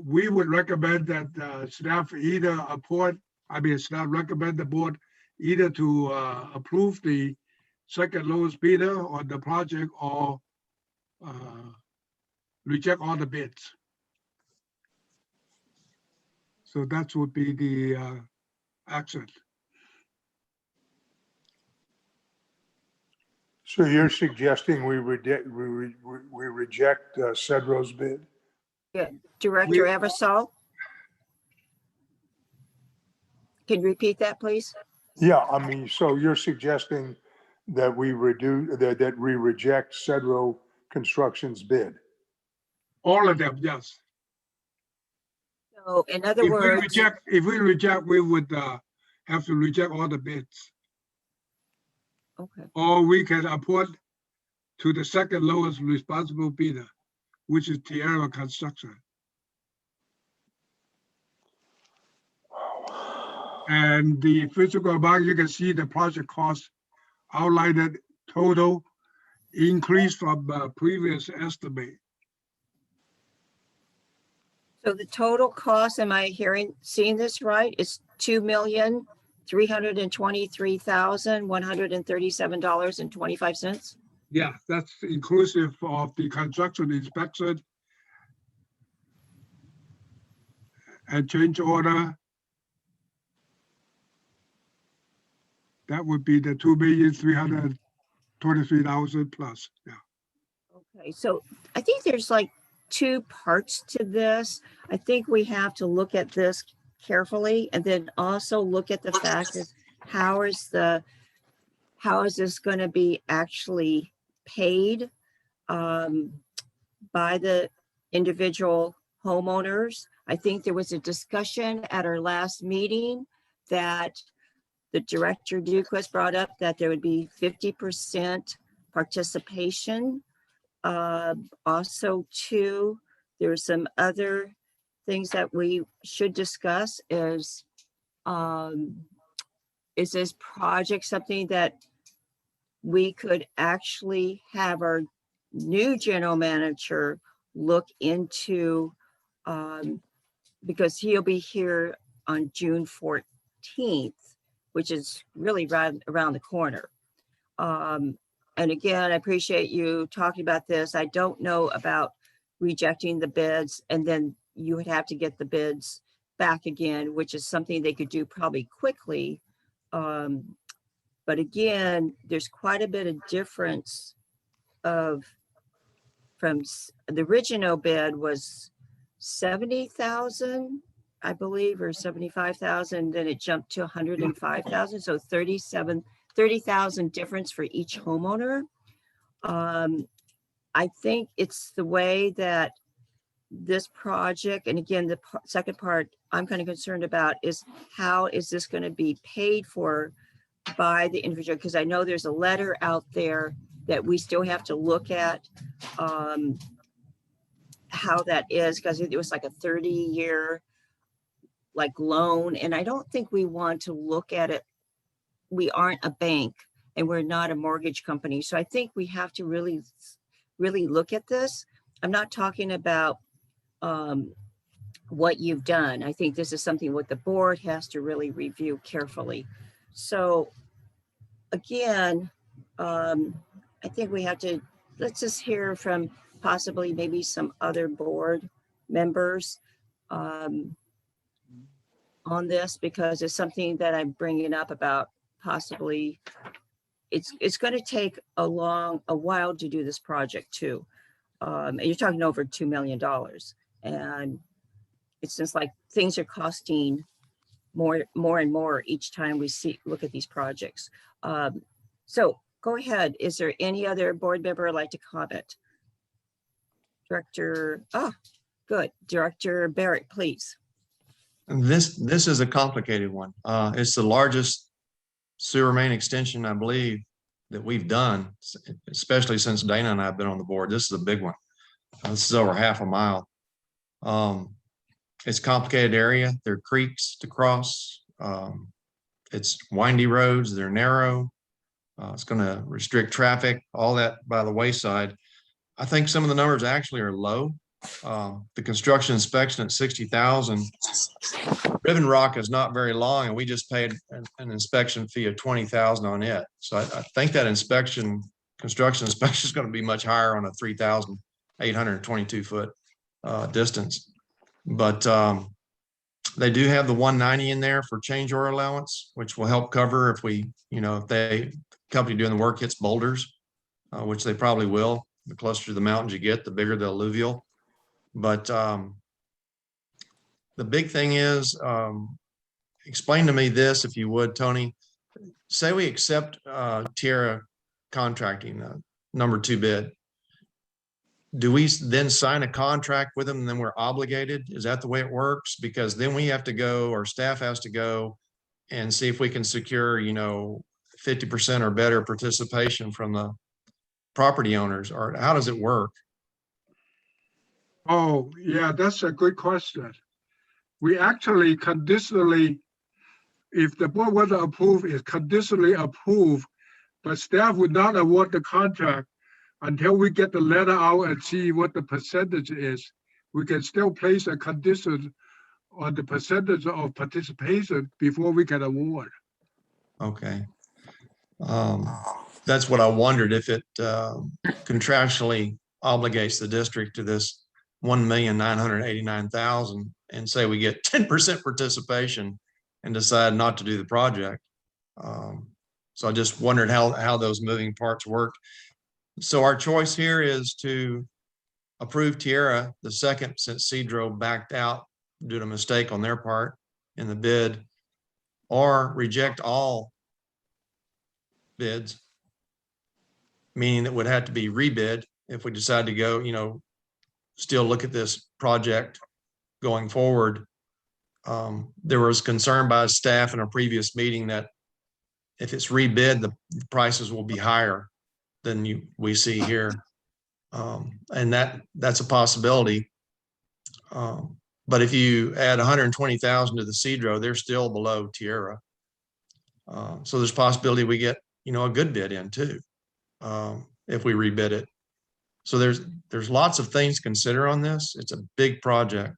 We would recommend that staff either staff recommend the board either to approve the second lowest bidder on the project or reject all the bids. So that would be the action. So you're suggesting we reject, Cedro's bid? Director Eversole? Can you repeat that, please? Yeah, I mean, so you're suggesting that we that we reject Cedro Construction's bid? All of them, yes. So in other If we words, reject, we would have to reject all the bids. okay, Or we can appoint to the second lowest responsible bidder, which is Tierra Construction. And the physical amount, you can see the project cost outlined total increase from previous estimate. so the total cost, am I seeing this right? Is $2,323,137.25. Yeah, that's inclusive of the construction inspection and change order. That would be the 2,323,000 plus, yeah. Okay, so I think there's like two parts to this. I think we have to look at this carefully and then also look at the fact is how is this going to be actually paid by the individual homeowners? I think there was a discussion at our last meeting that the Director Duquest brought up that there would be 50% participation. Also, too, there are some other things that we should discuss is this project something that we could actually have our new general manager look into because he'll be here on June 14th, which is really right around the corner. And again, I appreciate you talking about this. I don't know about rejecting the bids and then you would have to get the bids back again, which is something they could do probably quickly. But again, there's quite a bit of difference from the original bid was 70,000, I believe, or 75,000. Then it jumped to 105,000. So 30,000 difference for each homeowner. I think it's the way that this project, and again, the second part I'm kind of concerned about is how is this going to be paid for by the individual? Because I know there's a letter out there that we still have to look at how that is, because it was like a 30-year like loan. And I don't think we want to look at it. We aren't a bank and we're not a mortgage company. So I think we have to really look at this. I'm not talking about what you've done. I think this is something what the board has to really review carefully. So again, I think we have to, let's just hear from possibly maybe some other board members on this, because it's something that I'm bringing up about possibly it's going to take a while to do this project too. And you're talking over $2 million. And it's just like things are costing more and more each time we look at these projects. So go ahead. Is there any other board member like to comment? Good. Director Barrett, please. This is a complicated one. It's the largest sewer main extension, I believe, that we've done, especially since Dana and I have been on the board. This is a big one. This is over half a mile. It's a complicated area. There are creeks to cross. It's windy roads. They're narrow. It's going to restrict traffic, all that by the wayside. I think some of the numbers actually are low. The construction inspection at 60,000. Ribbon Rock is not very long, and we just paid an inspection fee of 20,000 on it. So I think that construction inspection is going to be much higher on a 3,822 foot distance. But They do have the 190 in there for change order allowance, which will help cover if we, if the company doing the work hits boulders, which they probably will. The closer to the mountains you get, the bigger the alluvial. But the big thing is, explain to me this, if you would, Tony. Say we accept Tierra Contracting, number 2 bid. Do we then sign a contract with them and then we're obligated? Is that the way it works? Because then we have to go, or staff has to go and see if we can secure, 50% or better participation from the property owners, or how does it work? Oh, yeah, that's a good question. We actually conditionally, if the board were to approve, is conditionally approved, but staff would not award the contract until we get the letter out and see what the percentage is. We can still place a condition on the percentage of participation before we can award. Okay. That's what I wondered, if it contractually obligates the district to this 1,989,000, and say we get 10% participation and decide not to do the project. So I just wondered how those moving parts work. So our choice here is to approve Tierra the second, since Cedro backed out due to a mistake on their part in the bid, or reject all bids, meaning it would have to be rebid if we decide to go, still look at this project going forward. There was concern by staff in a previous meeting that if it's rebid, the prices will be higher than we see here. And that's a possibility. But if you add 120,000 to the Cedro, they're still below Tierra. So there's a possibility we get, a good bid in too, if we rebid it. So there's lots of things to consider on this. It's a big project.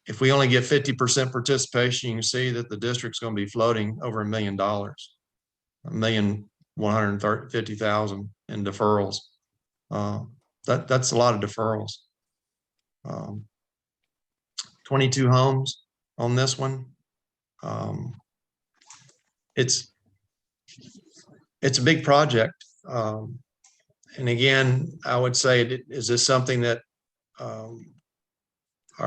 If we only get 50% participation, you can see that the district's going to be floating over $1 million, $1,150,000 in deferrals. That's a lot of deferrals. 22 homes on this one. It's a big project. And again, I would say, is this something that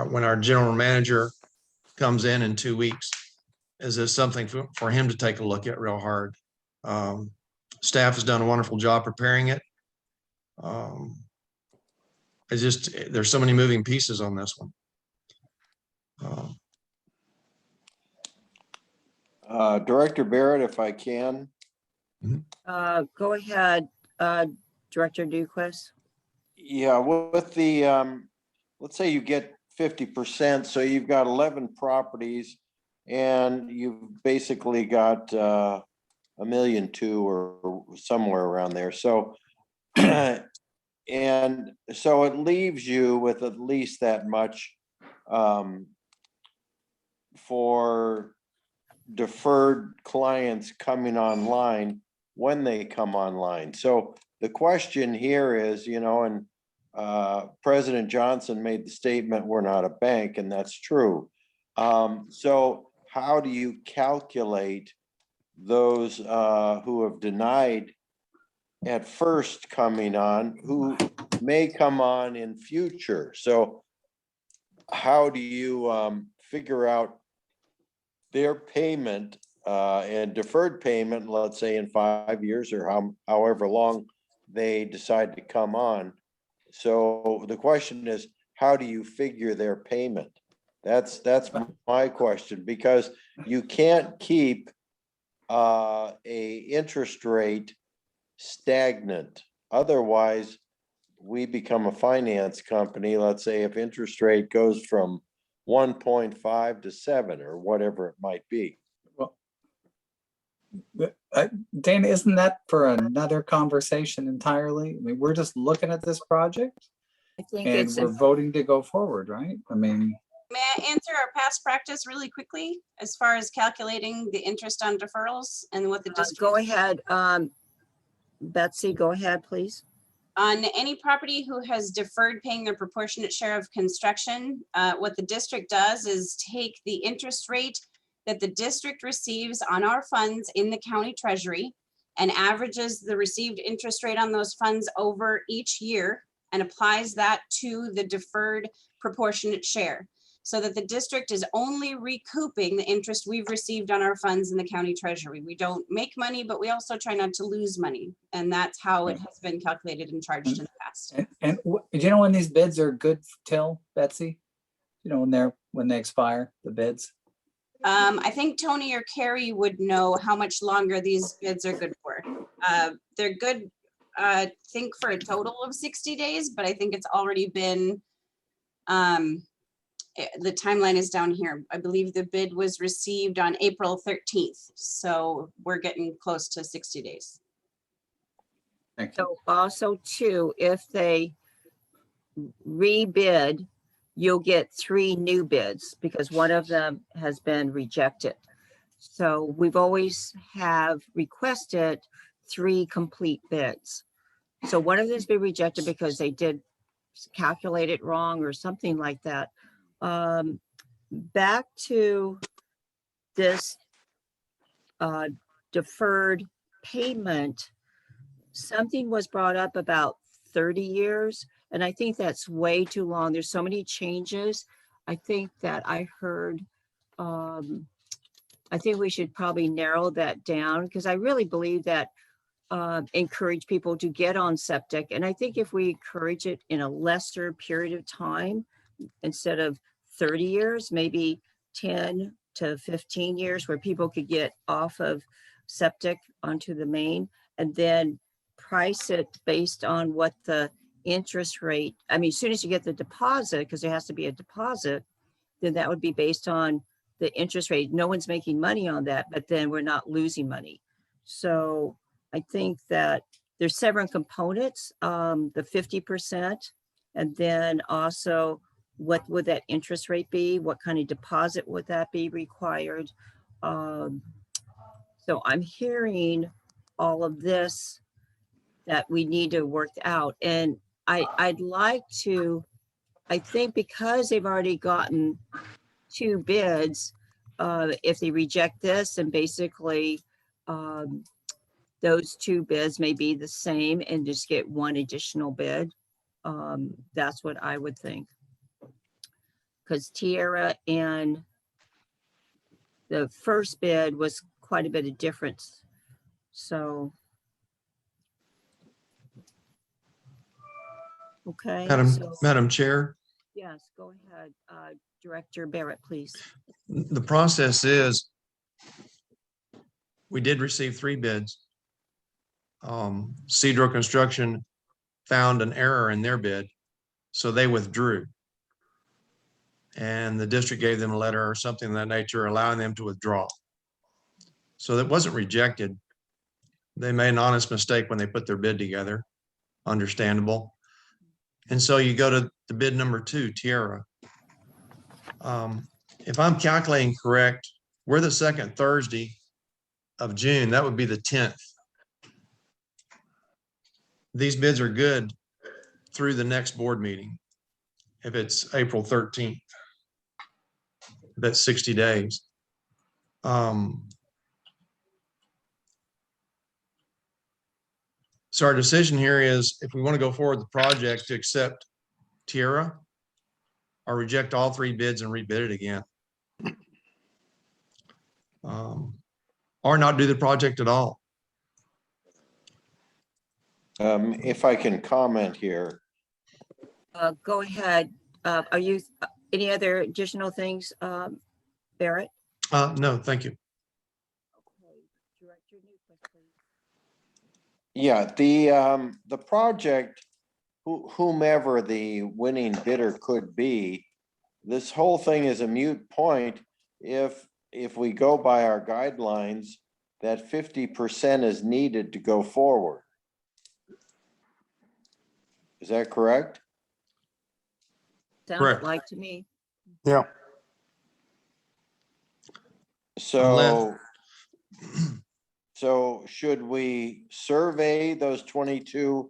when our general manager comes in 2 weeks, is this something for him to take a look at real hard? Staff has done a wonderful job preparing it. There's so many moving pieces on this one. Director Barrett, if I can. Go ahead, Director Duquesne. Yeah, with the, let's say you get 50%, so you've got 11 properties and you've basically got 1.2 million or somewhere around there. So, and so it leaves you with at least that much for deferred clients coming online when they come online. So the question here is, and President Johnson made the statement, we're not a bank, and that's true. So how do you calculate those who have denied at first coming on, who may come on in future? So how do you figure out their payment and deferred payment, let's say in 5 years or however long they decide to come on? So the question is, how do you figure their payment? That's my question, because you can't keep a interest rate stagnant. Otherwise, we become a finance company. Let's say if interest rate goes from 1.5 to 7 or whatever it might be. Well, Dana, isn't that for another conversation entirely? I mean, we're just looking at this project I think and it's we're voting to go forward, right? I mean, May I answer our past practice really quickly as far as calculating the interest on deferrals and what the district? go ahead, Betsy, go ahead, please. On any property who has deferred paying their proportionate share of construction, what the district does is take the interest rate that the district receives on our funds in the county treasury and averages the received interest rate on those funds over each year and applies that to the deferred proportionate share, so that the district is only recouping the interest we've received on our funds in the county treasury. We don't make money, but we also try not to lose money. And that's how it has been calculated and charged in the past. And do you know when these bids are good till, Betsy? You know, when they expire, the bids? I think Tony or Carrie would know how much longer these bids are good for. They're good, I think for a total of 60 days, but I think it's already been, the timeline is down here. I believe the bid was received on April 13th. So we're getting close to 60 days. Thank you. So also too, if they rebid, you'll get 3 new bids because one of them has been rejected. So we've always have requested 3 complete bids. So one of them's been rejected because they did calculate it wrong or something like that. Back to this deferred payment, something was brought up about 30 years. And I think that's way too long. There's so many changes. I think that I heard, I think we should probably narrow that down because I really believe that encourage people to get on septic. And I think if we encourage it in a lesser period of time, instead of 30 years, maybe 10 to 15 years where people could get off of septic onto the main and then price it based on what the interest rate, I mean, as soon as you get the deposit, because there has to be a deposit, then that would be based on the interest rate. No one's making money on that, but then we're not losing money. So I think that there's several components, the 50%, and then also what would that interest rate be? What kind of deposit would that be required? So I'm hearing all of this that we need to work out. And I'd like to, I think because they've already gotten 2 bids, if they reject this and basically those 2 bids may be the same and just get 1 additional bid. That's what I would think. Because Tierra and the first bid was quite a bit of difference. So. Okay. Madam Chair, Yes, go ahead. Director Barrett, please. the process is we did receive 3 bids. Cedro Construction found an error in their bid, so they withdrew. And the district gave them a letter or something of that nature, allowing them to withdraw. So that wasn't rejected. They made an honest mistake when they put their bid together. Understandable. And so you go to the bid number 2, Tierra. If I'm calculating correct, we're the second Thursday of June. That would be the 10th. These bids are good through the next board meeting. If it's April 13th, that's 60 days. So our decision here is if we want to go forward with the project to accept Tierra or reject all 3 bids and rebid it again. Or not do the project at all. If I can comment here, Go ahead. Are you, any other additional things, Barrett? No, thank you. Okay. Director Newquist, please. yeah, the project, whomever the winning bidder could be, this whole thing is a moot point if we go by our guidelines that 50% is needed to go forward. Is that correct? Sounded Correct. like to me. Yeah, So should we survey those 22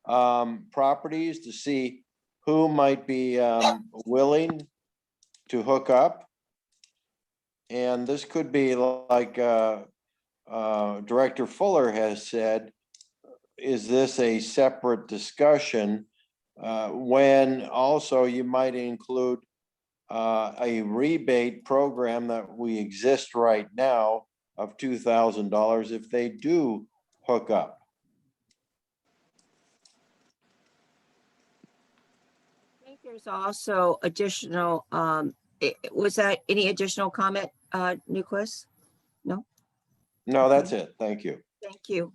properties to see who might be willing to hook up. And this could be like Director Fuller has said, is this a separate discussion? When also you might include a rebate program that we exist right now of $2,000 if they do hook up. I think there's also additional, was that any additional comment, Newquist? No? No, that's it. Thank you. Thank you.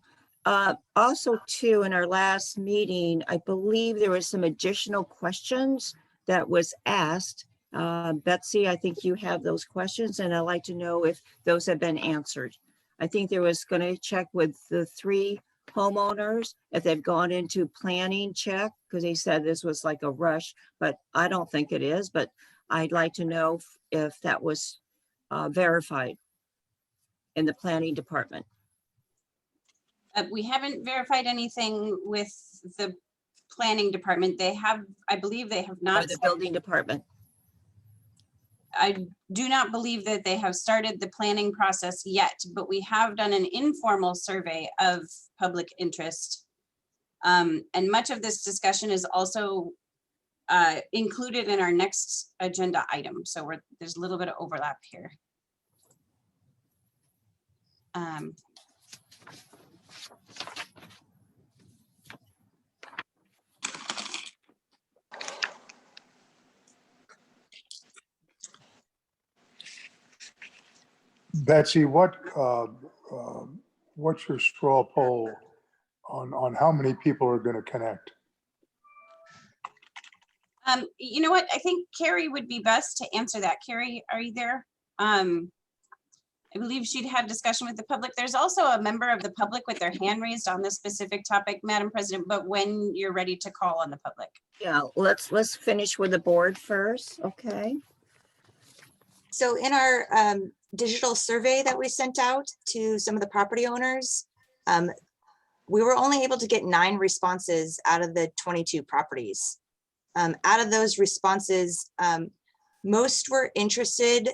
Also too, in our last meeting, I believe there was some additional questions that was asked. Betsy, I think you have those questions and I'd like to know if those have been answered. I think there was going to check with the 3 homeowners if they've gone into planning check, because they said this was like a rush, but I don't think it is, but I'd like to know if that was verified in the planning department. We haven't verified anything with the planning department. They have, I believe they have Or not. the building department. I do not believe that they have started the planning process yet, but we have done an informal survey of public interest. And much of this discussion is also included in our next agenda item. So there's a little bit of overlap here. Betsy, what's your straw poll on how many people are going to connect? You know what? I think Carrie would be best to answer that. Carrie, are you there? I believe she'd had discussion with the public. There's also a member of the public with their hand raised on this specific topic, Madam President, but when you're ready to call on the public. Yeah, let's finish with the board first, okay? So in our digital survey that we sent out to some of the property owners, we were only able to get 9 responses out of the 22 properties. Out of those responses, most were interested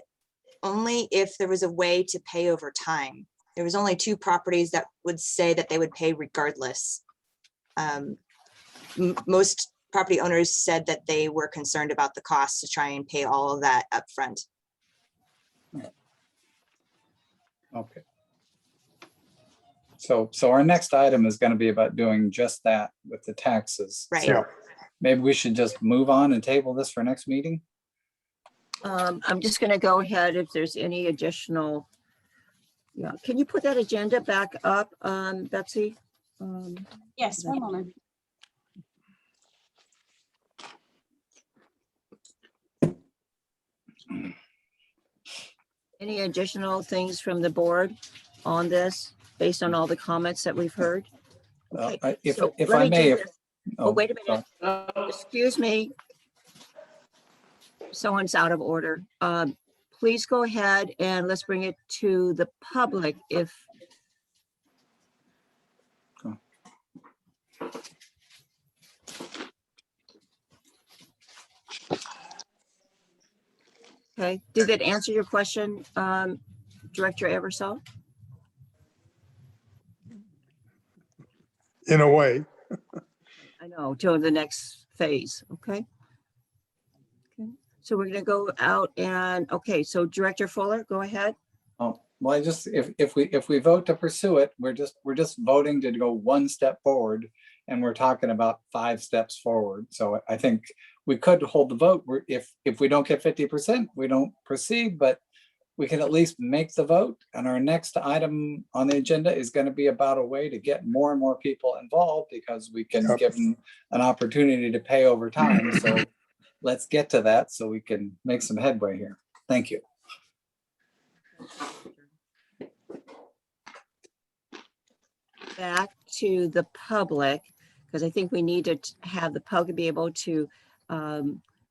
only if there was a way to pay over time. There was only 2 properties that would say that they would pay regardless. Most property owners said that they were concerned about the cost to try and pay all of that upfront. Okay. So our next item is going to be about doing just that with the taxes. Right. So maybe we should just move on and table this for next meeting. I'm just gonna go ahead if there's any additional. Yeah, can you put that agenda back up, Betsy? Yes, one moment. Any additional things from the board on this, based on all the comments that we've heard? Okay, If so if let I me do may, this. Oh, wait a minute. Excuse me. Someone's out of order. Please go ahead and let's bring it to the public if. Okay, did that answer your question, Director Eversole? In a way. I know, to the next phase, okay? Okay, so we're gonna go out and, okay, so Director Fuller, go ahead. oh, well, I just, if we vote to pursue it, we're just voting to go 1 step forward, and we're talking about 5 steps forward. So I think we could hold the vote. If we don't get 50%, we don't proceed, but we can at least make the vote. And our next item on the agenda is going to be about a way to get more and more people involved, because we can give them an opportunity to pay over time. So let's get to that so we can make some headway here. Thank you. Back to the public, because I think we need to have the public be able to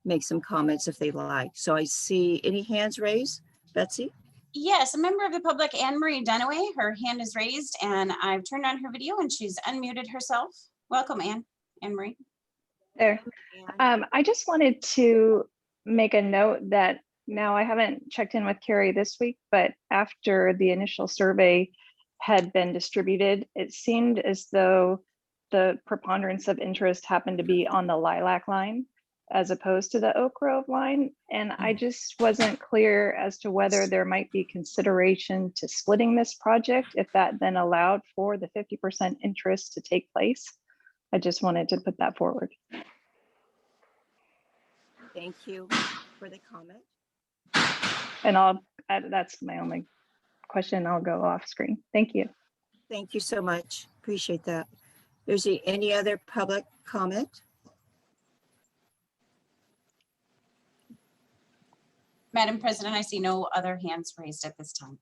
make some comments if they like. So I see any hands raised, Betsy? Yes, a member of the public, Anne Marie Dunaway, her hand is raised and I've turned on her video and she's unmuted herself. Welcome, Anne. Anne Marie? There. And I just wanted to make a note that now I haven't checked in with Carrie this week, but after the initial survey had been distributed, it seemed as though the preponderance of interest happened to be on the Lilac line as opposed to the Oak Grove line. And I just wasn't clear as to whether there might be consideration to splitting this project if that then allowed for the 50% interest to take place. I just wanted to put that forward. thank you for the comment. And that's my only question. I'll go off screen. Thank you. Thank you so much. Appreciate that. Is there any other public comment? Madam President, I see no other hands raised at this time.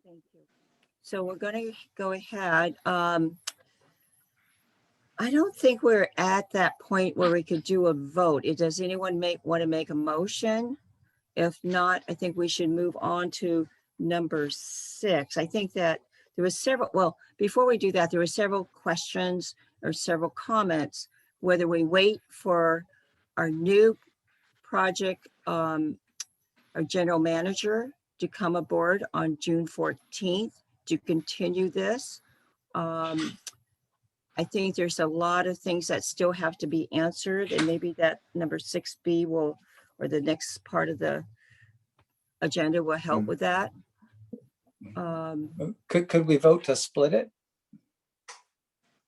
Thank you. So we're going to go ahead. I don't think we're at that point where we could do a vote. Does anyone want to make a motion? If not, I think we should move on to number 6. I think that there was several, well, before we do that, there were several questions or several comments, whether we wait for our new project, our general manager to come aboard on June 14th to continue this. I think there's a lot of things that still have to be answered, and maybe that number 6B will, or the next part of the agenda will help with that. Could we vote to split it?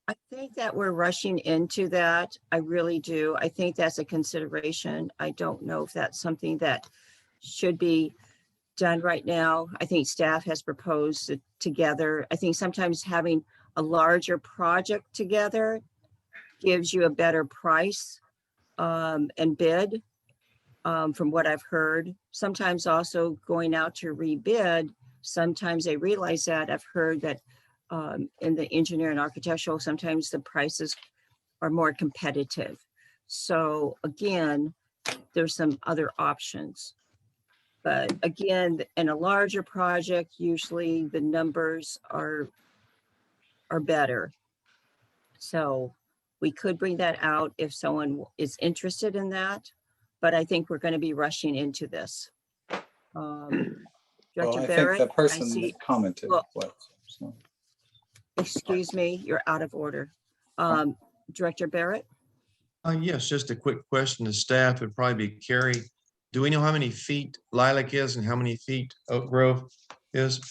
I think that we're rushing into that. I really do. I think that's a consideration. I don't know if that's something that should be done right now. I think staff has proposed it together. I think sometimes having a larger project together gives you a better price and bid from what I've heard. Sometimes also going out to rebid, sometimes they realize that. I've heard that in the engineer and architectural, sometimes the prices are more competitive. So again, there's some other options. But again, in a larger project, usually the numbers are better. So we could bring that out if someone is interested in that, but I think we're going to be rushing into this. Well, Director I think Barrett, the I person see, that commented well, was. So. excuse me, you're out of order. Director Barrett? Yes, just a quick question to staff. It'd probably be Carrie. Do we know how many feet Lilac is and how many feet Oak Grove is?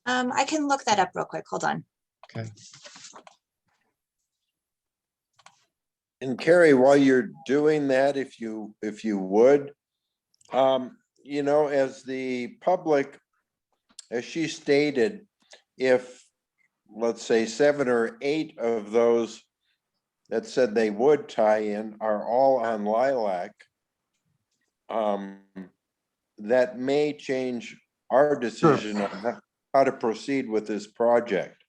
I can look that up real quick. Hold on. Okay. And Carrie, while you're doing that, if you would, you know, as the public, as she stated, if let's say 7 or 8 of those that said they would tie in are all on Lilac, that may change our decision on how to proceed with this project.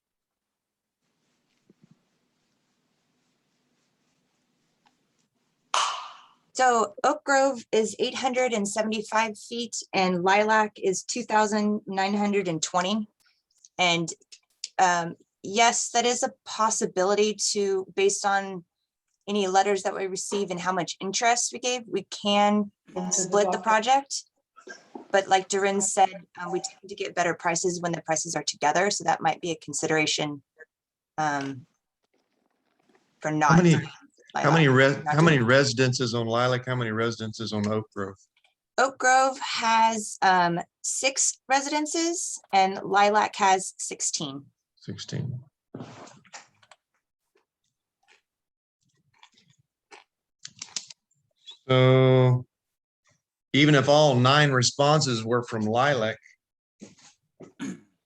So Oak Grove is 875 feet and Lilac is 2,920. And yes, that is a possibility to, based on any letters that we receive and how much interest we gave, we can split the project. But like Doreen said, we tend to get better prices when the prices are together. So that might be a consideration for not. How many residences on Lilac? How many residences on Oak Grove? Oak Grove has 6 residences and Lilac has 16. 16. So even if all 9 responses were from Lilac,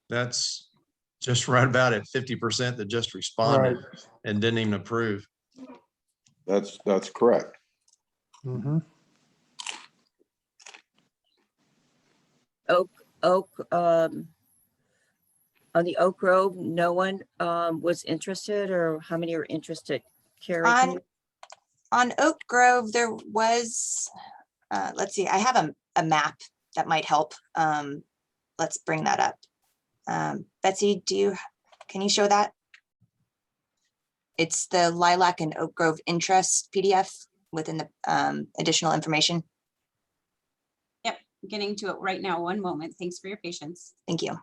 that's just right about at 50% that just responded and didn't even approve. That's correct. Mhm. On the Oak Grove, no one was interested, or how many are interested? Carrie? On Oak Grove, there was, let's see, I have a map that might help. Let's bring that up. Betsy, can you show that? It's the Lilac and Oak Grove interest PDF within the additional information. Getting to it right now. One moment. Thanks for your patience. Thank you.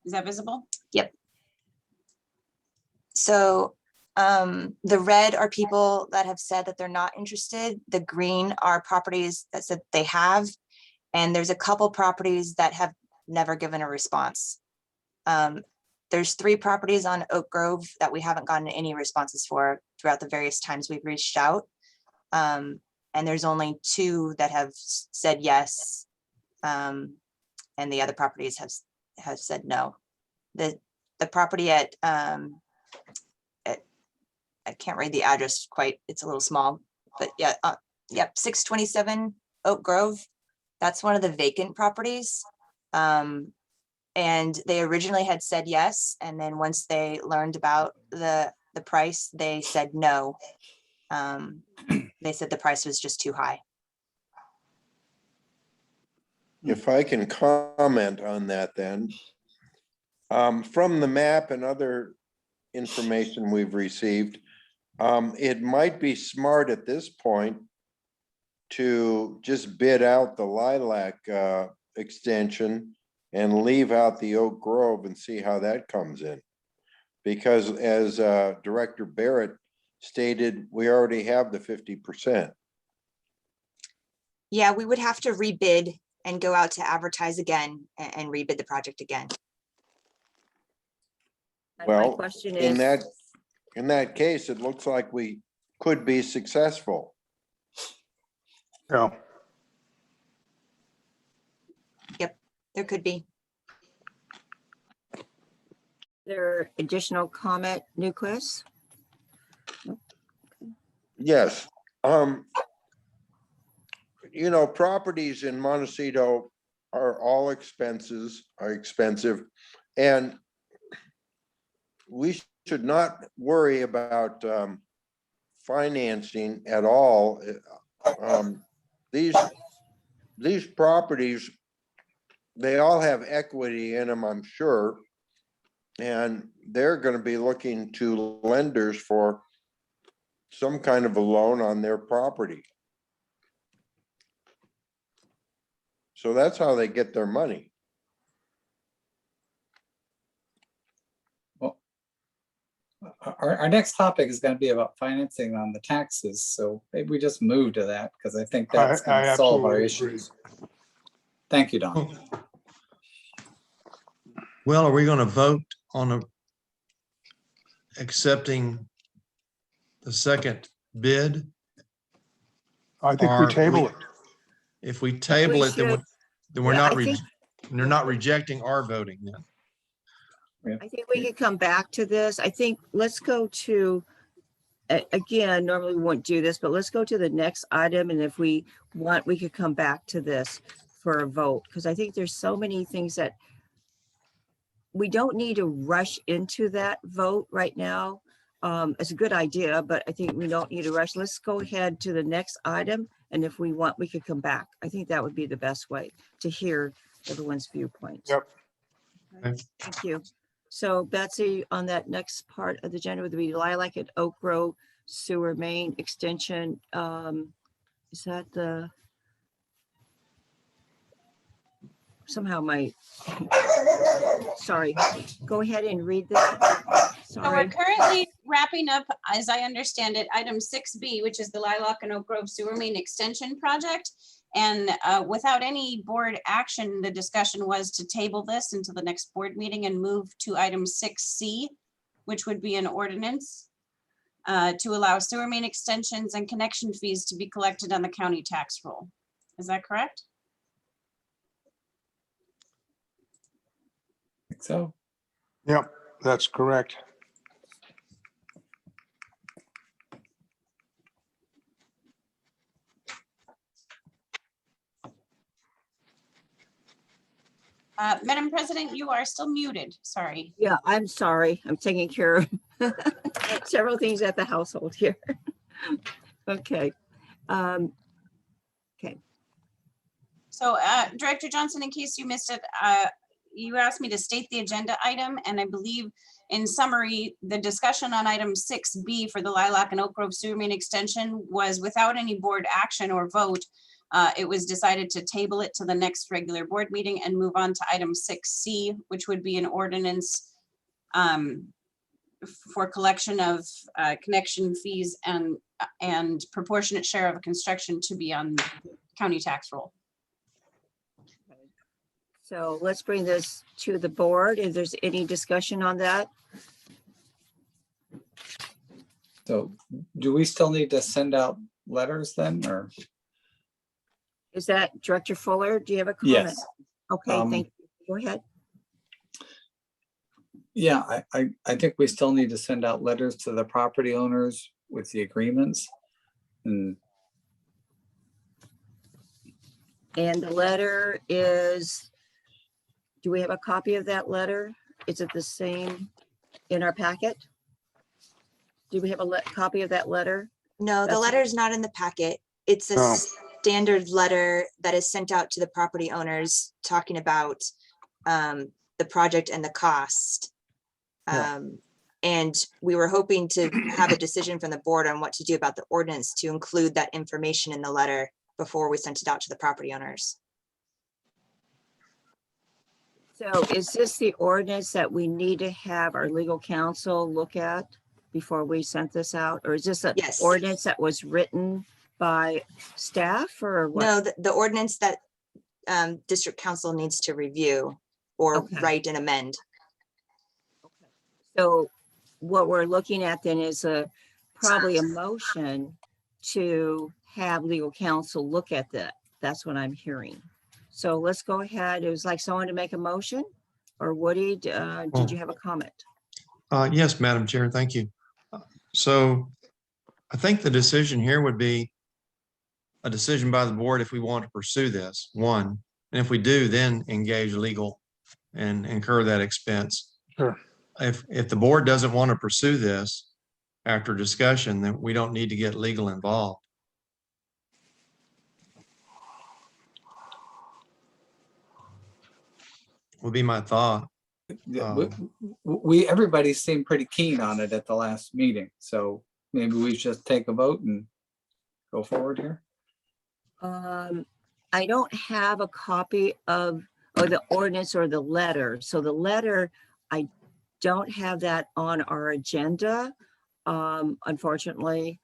Is that visible? So the red are people that have said that they're not interested. The green are properties that said they have. And there's a couple properties that have never given a response. There's 3 properties on Oak Grove that we haven't gotten any responses for throughout the various times we've reached out. And there's only 2 that have said yes. And the other properties have said no. The property at I can't read the address quite, it's a little small, but yeah, yep, 627 Oak Grove. That's one of the vacant properties. And they originally had said yes, and then once they learned about the price, they said no. They said the price was just too high. If I can comment on that then. From the map and other information we've received, it might be smart at this point to just bid out the Lilac extension and leave out the Oak Grove and see how that comes in. Because as Director Barrett stated, we already have the 50%. Yeah, we would have to rebid and go out to advertise again and rebid the project again. My Well, question in is, that case, it looks like we could be successful. Yeah. There could be. there additional comment, Newquist? Yes. You know, properties in Montecito are all expensive, and we should not worry about financing at all. These properties, they all have equity in them, I'm sure. And they're going to be looking to lenders for some kind of a loan on their property. So that's how they get their money. Well, our next topic is going to be about financing on the taxes. So maybe we just move to that because I think that's going to solve our issues. Thank you, Don. Well, are we going to vote on accepting the second bid? I think Or we table it. If we table it, then we're Yeah, not, I think- they're not rejecting our voting then. I think we could come back to this. I think let's go to, again, normally we won't do this, but let's go to the next item. And if we want, we could come back to this for a vote. Because I think there's so many things that we don't need to rush into that vote right now. It's a good idea, but I think we don't need to rush. Let's go ahead to the next item. And if we want, we could come back. I think that would be the best way to hear everyone's viewpoints. Yep. Okay. Thank you. So Betsy, on that next part of the agenda would be Lilac at Oak Grove Sewer Main Extension. Is that the? Somehow my, sorry, go ahead and read that. So we're Sorry. currently wrapping up, as I understand it, item 6B, which is the Lilac and Oak Grove Sewer Main Extension Project. And without any board action, the discussion was to table this until the next board meeting and move to item 6C, which would be an ordinance to allow sewer main extensions and connection fees to be collected on the county tax roll. Is that correct? So Yep, that's correct. Madam President, you are still muted. Sorry. Yeah, I'm sorry. I'm taking care of several things at the household here. Okay. So Director Johnson, in case you missed it, you asked me to state the agenda item, and I believe in summary, the discussion on item 6B for the Lilac and Oak Grove sewer main extension was without any board action or vote. It was decided to table it to the next regular board meeting and move on to item 6C, which would be an ordinance for collection of connection fees and proportionate share of construction to be on county tax roll. So let's bring this to the board. If there's any discussion on that. So do we still need to send out letters then, or? Is that Director Fuller? Do you have a comment? Yes. Okay, thank you. Go ahead. Yeah, I think we still need to send out letters to the property owners with the agreements. And The letter is, do we have a copy of that letter? Is it the same in our packet? Do we have a copy of that letter? No, the That's- letter is not in the packet. It's a No. standard letter that is sent out to the property owners talking about the project and the cost. Yeah. And we were hoping to have a decision from the board on what to do about the ordinance to include that information in the letter before we sent it out to the property owners. So is this the ordinance that we need to have our legal counsel look at before we sent this out? Or is this an Yes. ordinance that was written by staff or what? No, the ordinance that district council needs to review or Okay. write and amend. So what we're looking at then is probably a motion to have legal counsel look at that. That's what I'm hearing. So let's go ahead. It was like someone to make a motion, or Woody, did you have a comment? Yes, Madam Chair, thank you. So I think the decision here would be a decision by the board if we want to pursue this, one. And if we do, then engage legal and incur that expense. Sure. If the board doesn't want to pursue this after discussion, then we don't need to get legal involved. Would be my thought. Yeah, everybody seemed pretty keen on it at the last meeting, so maybe we should just take a vote and go forward here. I don't have a copy of, or the ordinance or the letter. So the letter, I don't have that on our agenda, unfortunately.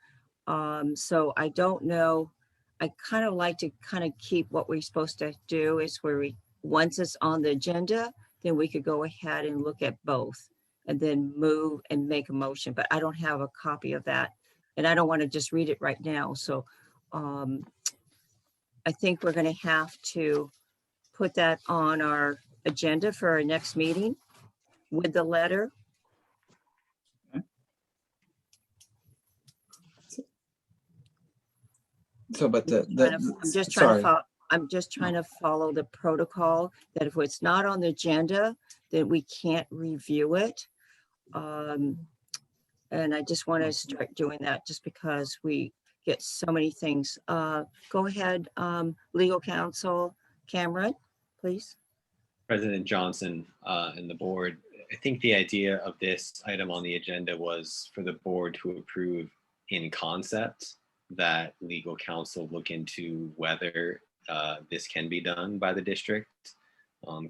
So I don't know. I kind of like to kind of keep what we're supposed to do is where we, once it's on the agenda, then we could go ahead and look at both and then move and make a motion, but I don't have a copy of that. And I don't want to just read it right now. So I think we're going to have to put that on our agenda for our next meeting with the letter. So, but I'm just trying to follow, I'm just trying to follow the protocol that if it's not on the agenda, then we can't review it. And I just want to start doing that just because we get so many things. Go ahead, legal counsel, Cameron, please. President Johnson and the board, I think the idea of this item on the agenda was for the board to approve in concept that legal counsel look into whether this can be done by the district,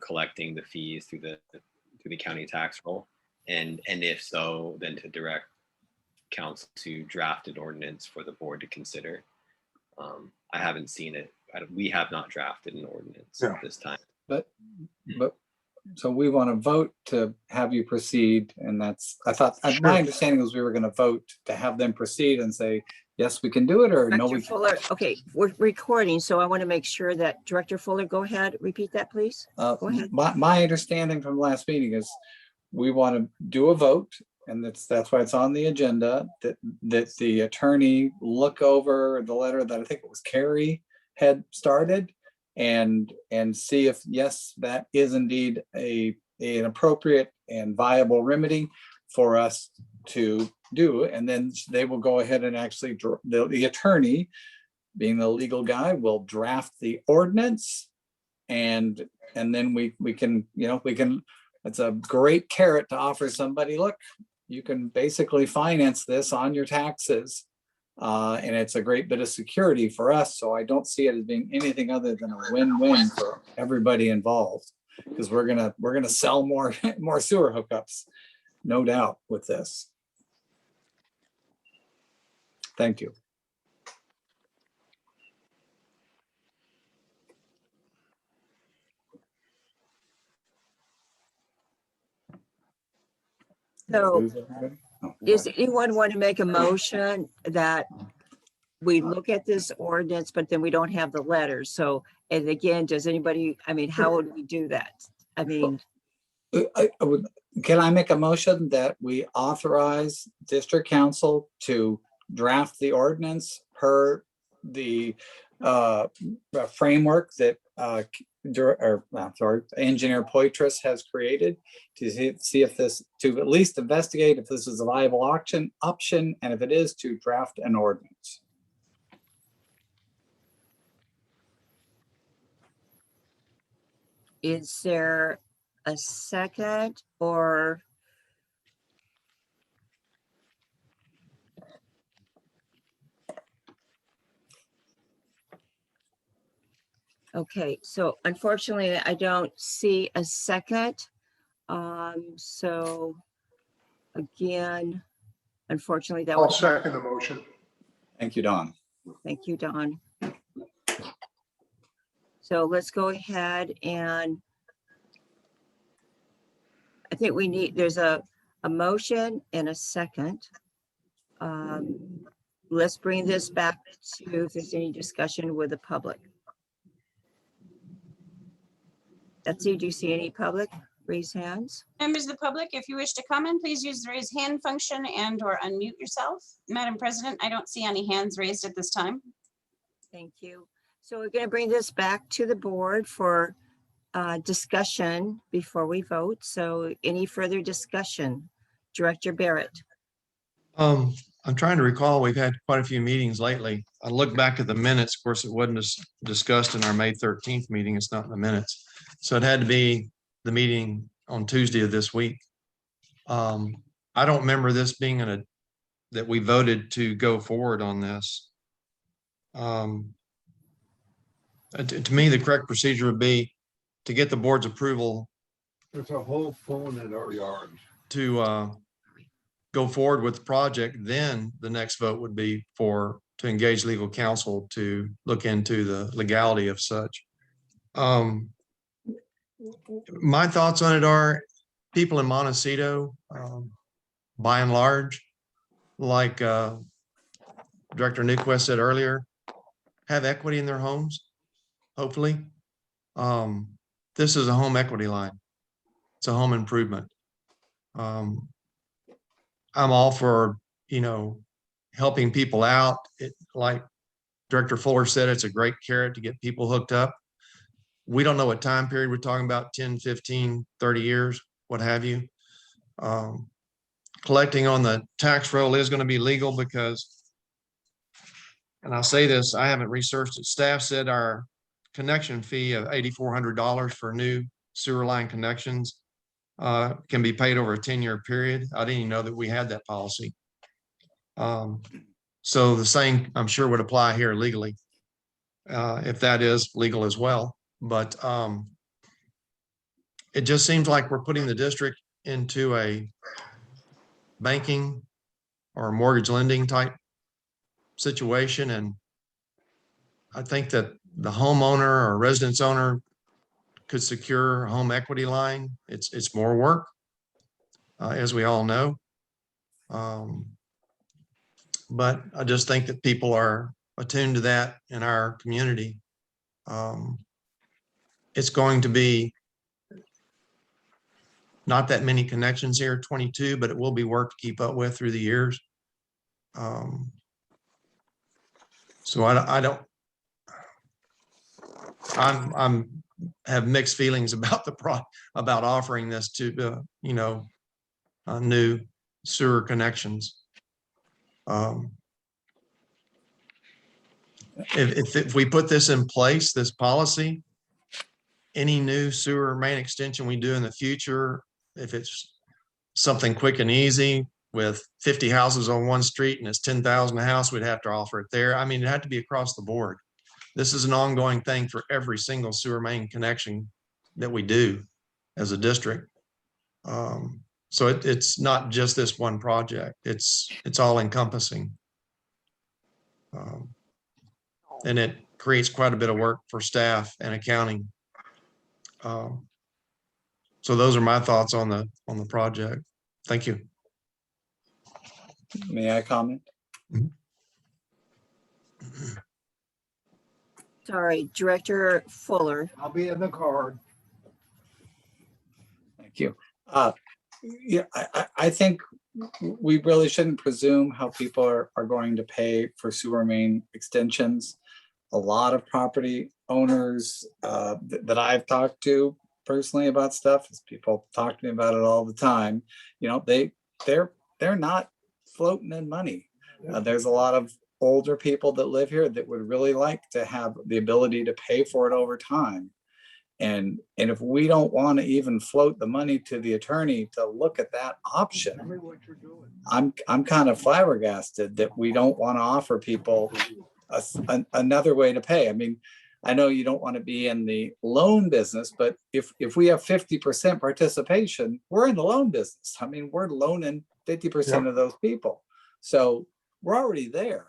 collecting the fees through the county tax roll, and if so, then to direct council to draft an ordinance for the board to consider. I haven't seen it. We have not drafted an ordinance at this time. But so we want to vote to have you proceed, and that's, I thought, my understanding was we were going to vote to have them proceed and say, yes, we can do it, or no, Director we Fuller, can't. okay, we're recording, so I want to make sure that Director Fuller, go ahead, repeat that, please. Go ahead. My understanding from last meeting is we want to do a vote, and that's why it's on the agenda, that the attorney look over the letter that I think it was Carrie had started and see if, yes, that is indeed an appropriate and viable remedy for us to do. And then they will go ahead and actually, the attorney, being the legal guy, will draft the ordinance And then we can, it's a great carrot to offer somebody, look, you can basically finance this on your taxes. And it's a great bit of security for us. So I don't see it as being anything other than a win-win for everybody involved. Because we're gonna sell more sewer hookups, no doubt, with this. Thank you. So Oh, does sorry. anyone want to make a motion that we look at this ordinance, but then we don't have the letters? So, and again, does anybody, I mean, how would we do that? I mean, Can I make a motion that we authorize district council to draft the ordinance per the framework that engineer Poitras has created to see if this, to at least investigate if this is a viable option, and if it is, to draft an ordinance. is there a second or? Okay, so unfortunately, I don't see a second. So again, unfortunately, that I'll was, second the motion. Thank you, Don. thank you, Don. So let's go ahead and I think we need, there's a motion and a second. Let's bring this back to if there's any discussion with the public. Betsy, do you see any public? Raise hands. Members of the public, if you wish to comment, please use the raise hand function and or unmute yourself. Madam President, I don't see any hands raised at this time. Thank you. So we're going to bring this back to the board for discussion before we vote. So any further discussion? Director Barrett. I'm trying to recall, we've had quite a few meetings lately. I look back at the minutes. Of course, it wasn't discussed in our May 13th meeting. It's not in the minutes. So it had to be the meeting on Tuesday of this week. I don't remember this being that we voted to go forward on this. To me, the correct procedure would be to get the board's approval. There's a whole phone in our yard. To go forward with the project, then the next vote would be to engage legal counsel to look into the legality of such. My thoughts on it are people in Montecito, by and large, like Director Newquist said earlier, have equity in their homes, hopefully. This is a home equity line. It's a home improvement. I'm all for, helping people out. Like Director Fuller said, it's a great carrot to get people hooked up. We don't know what time period we're talking about, 10, 15, 30 years, what have you. Collecting on the tax roll is going to be legal because, and I'll say this, I haven't researched it. Staff said our connection fee of $8,400 for new sewer line connections can be paid over a 10-year period. I didn't even know that we had that policy. So the same, I'm sure, would apply here legally, if that is legal as well. But it just seems like we're putting the district into a banking or mortgage lending type situation. And I think that the homeowner or residence owner could secure a home equity line. It's more work, as we all know. But I just think that people are attuned to that in our community. It's going to be not that many connections here, 22, but it will be work to keep up with through the years. So I'm have mixed feelings about about offering this to new sewer connections. If we put this in place, this policy, any new sewer main extension we do in the future, if it's something quick and easy with 50 houses on one street and it's 10,000 a house, we'd have to offer it there. I mean, it had to be across the board. This is an ongoing thing for every single sewer main connection that we do as a district. So it's not just this one project. It's all encompassing. And it creates quite a bit of work for staff and accounting. So those are my thoughts on the project. Thank you. May I comment? Sorry, Director Fuller. I'll be in the car. Thank you. Yeah, I think we really shouldn't presume how people are going to pay for sewer main extensions. A lot of property owners that I've talked to personally about stuff, as people talk to me about it all the time, you know, they're not floating in money. There's a lot of older people that live here that would really like to have the ability to pay for it over time. And if we don't want to even float the money to the attorney to look at that option, I'm kind of flabbergasted that we don't want to offer people another way to pay. I mean, I know you don't want to be in the loan business, but if we have 50% participation, we're in the loan business. I mean, we're loaning 50% of those people. So we're already there.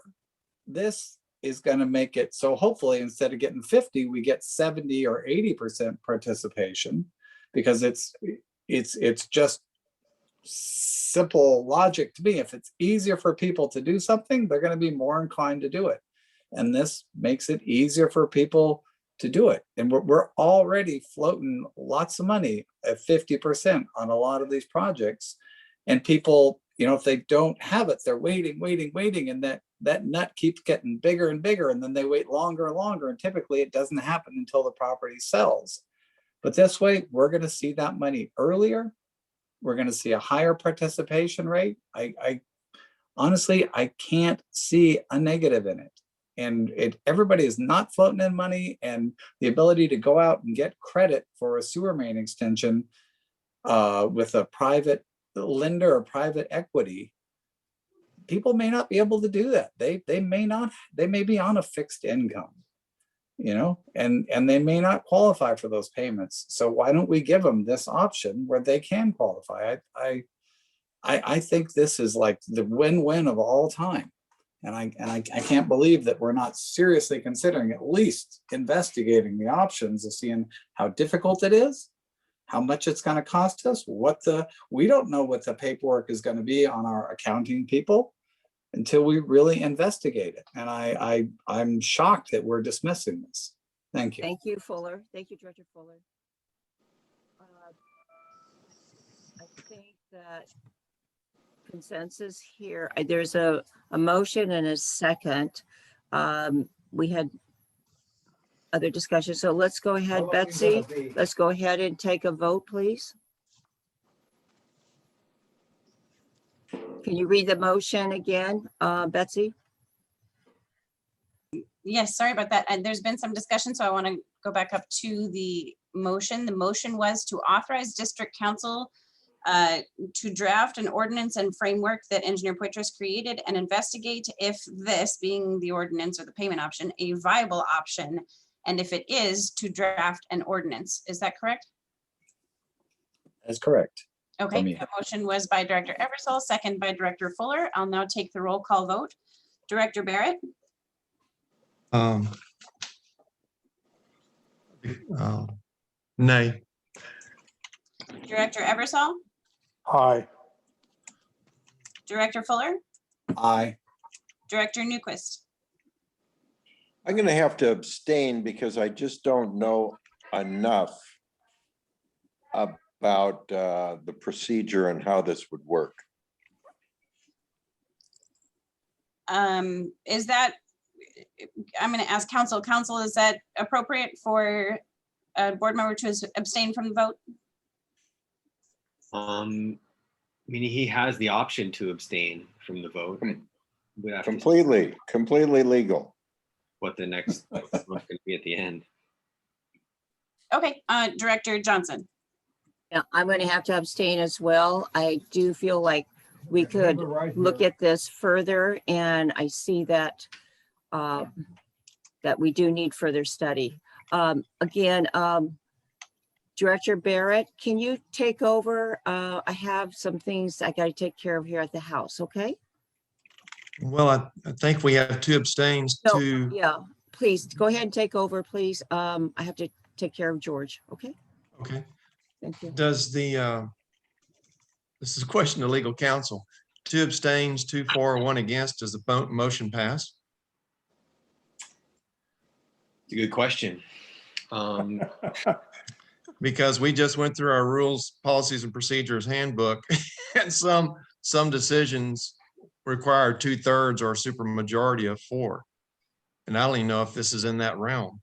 This is going to make it so hopefully instead of getting 50, we get 70 or 80% participation, because it's just simple logic to me. If it's easier for people to do something, they're going to be more inclined to do it. And this makes it easier for people to do it. And we're already floating lots of money at 50% on a lot of these projects. And people, you know, if they don't have it, they're waiting. And that nut keeps getting bigger and bigger. And then they wait longer and longer. And typically it doesn't happen until the property sells. But this way, we're going to see that money earlier. We're going to see a higher participation rate. I honestly, I can't see a negative in it. And everybody is not floating in money, and the ability to go out and get credit for a sewer main extension with a private lender or private equity, people may not be able to do that. They may be on a fixed income, you know, and they may not qualify for those payments. So why don't we give them this option where they can qualify? I think this is like the win-win of all time. And I can't believe that we're not seriously considering at least investigating the options of seeing how difficult it is, how much it's going to cost us, we don't know what the paperwork is going to be on our accounting people until we really investigate it. And I'm shocked that we're dismissing this. Thank you. Thank you, Fuller. Thank you, Director Fuller. I think that consensus here, there's a motion and a second. We had other discussions, so let's go ahead, Betsy. Let's go ahead and take a vote, please. Can you read the motion again, Betsy? Yes, sorry about that. And there's been some discussion, so I want to go back up to the motion. The motion was to authorize district council to draft an ordinance and framework that Engineer Poitras created and investigate if this, being the ordinance or the payment option, a viable option. And if it is, to draft an ordinance. Is that correct? That's correct. Okay, the motion was by Director Eversole, second by Director Fuller. I'll now take the roll call vote. Director Barrett? Nay. Director Eversole? Aye. Director Fuller? Aye. Director Newquist? I'm going to have to abstain because I just don't know enough about the procedure and how this would work. Is that, I'm going to ask council. Council, is that appropriate for a board member to abstain from the vote? I mean, he has the option to abstain from the vote. We'd have to see Completely legal. what the next what's going to be at the end. Okay, Director Johnson. Yeah, I'm going to have to abstain as well. I do feel like we could look at this further, and I see that that we do need further study. Again, Director Barrett, can you take over? I have some things I got to take care of here at the house, okay? Well, I think we have two abstains, No, two. yeah, please go ahead and take over, please. I have to take care of George, okay? Okay. Thank you. Does the, this is a question to legal counsel, 2 abstains, 2 for, 1 against, does the motion pass? It's a good question. Because we just went through our rules, policies and procedures handbook and some decisions require 2/3 or a super majority of 4. And I don't even know if this is in that realm.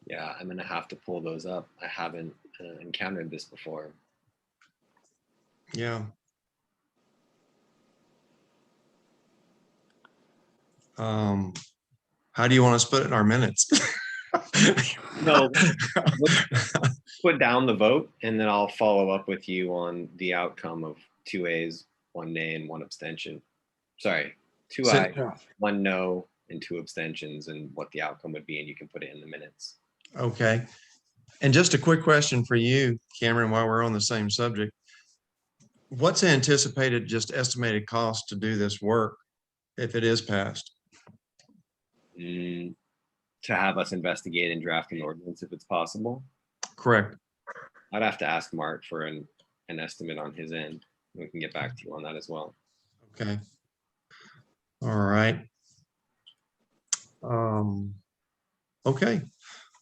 Yeah, I'm gonna have to pull those up. I haven't encountered this before. Yeah. How do you want us to put it in our minutes? No, put down the vote and then I'll follow up with you on the outcome of 2 ayes, 1 nay and 1 abstention. Sorry, 2 So- ayes, 1 no and 2 abstentions and what the outcome would be, and you can put it in the minutes. Okay. And just a quick question for you, Cameron, while we're on the same subject. What's the anticipated, just estimated cost to do this work if it is passed? To have us investigate and draft an ordinance if it's possible. Correct. I'd have to ask Mark for an estimate on his end. We can get back to you on that as well. Okay. All right. Okay.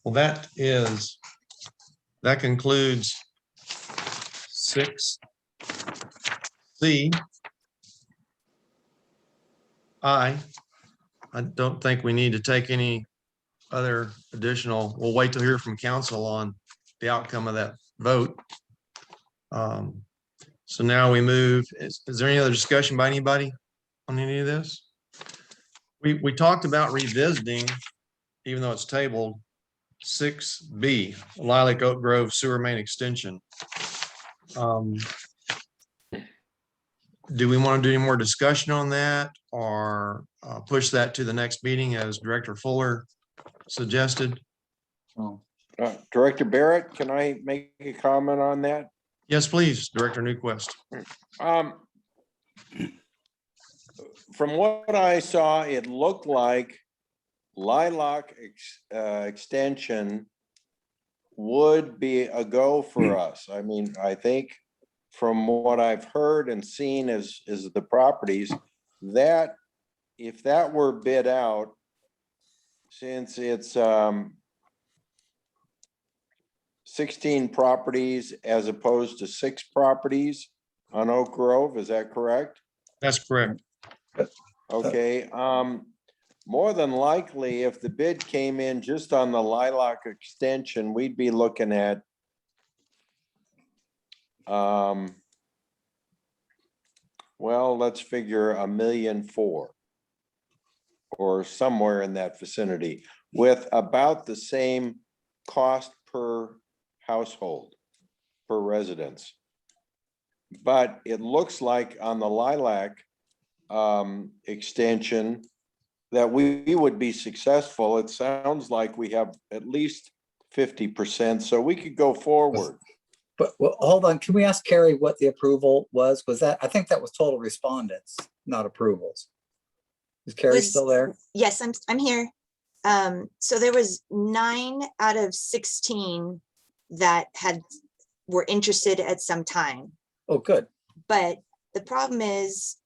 Well, that concludes 6C. I don't think we need to take any other additional, we'll wait to hear from council on the outcome of that vote. So now we move, is there any other discussion by anybody on any of this? We talked about revisiting, even though it's tabled, 6B, Lilac Oak Grove Sewer Main Extension. Do we want to do any more discussion on that or push that to the next meeting as Director Fuller suggested? Oh, Director Barrett, can I make a comment on that? Yes, please, Director Newquist. From what I saw, it looked like Lilac extension would be a go for us. I mean, I think from what I've heard and seen is the properties that if that were bid out, since it's 16 properties as opposed to 6 properties on Oak Grove, is that correct? That's correct. Okay, more than likely, if the bid came in just on the Lilac extension, we'd be looking at well, let's figure $1.4 million or somewhere in that vicinity with about the same cost per household, per residence. But it looks like on the Lilac extension that we would be successful. It sounds like we have at least 50%, so we could go forward. but well, hold on, can we ask Carrie what the approval was? Was that, I think that was total respondents, not approvals. Is Carrie Was- still there? Yes, I'm here. So there was 9 out of 16 that were interested at some time. Oh, good. But the problem is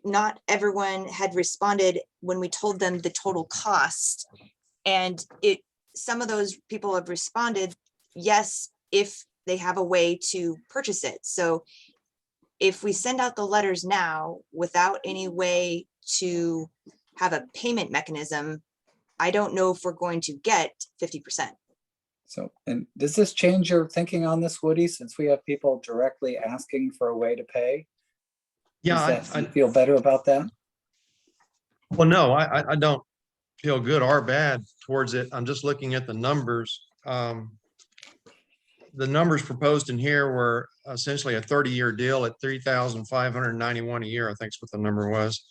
not everyone had responded when we told them the total cost. And some of those people have responded, yes, if they have a way to purchase it. So if we send out the letters now without any way to have a payment mechanism, I don't know if we're going to get 50%. So, and does this change your thinking on this, Woody, since we have people directly asking for a way to pay? Yeah, Does that, you feel better about that? well, no, I don't. feel good or bad towards it. I'm just looking at the numbers. The numbers proposed in here were essentially a 30-year deal at $3,591 a year, I think is what the number was.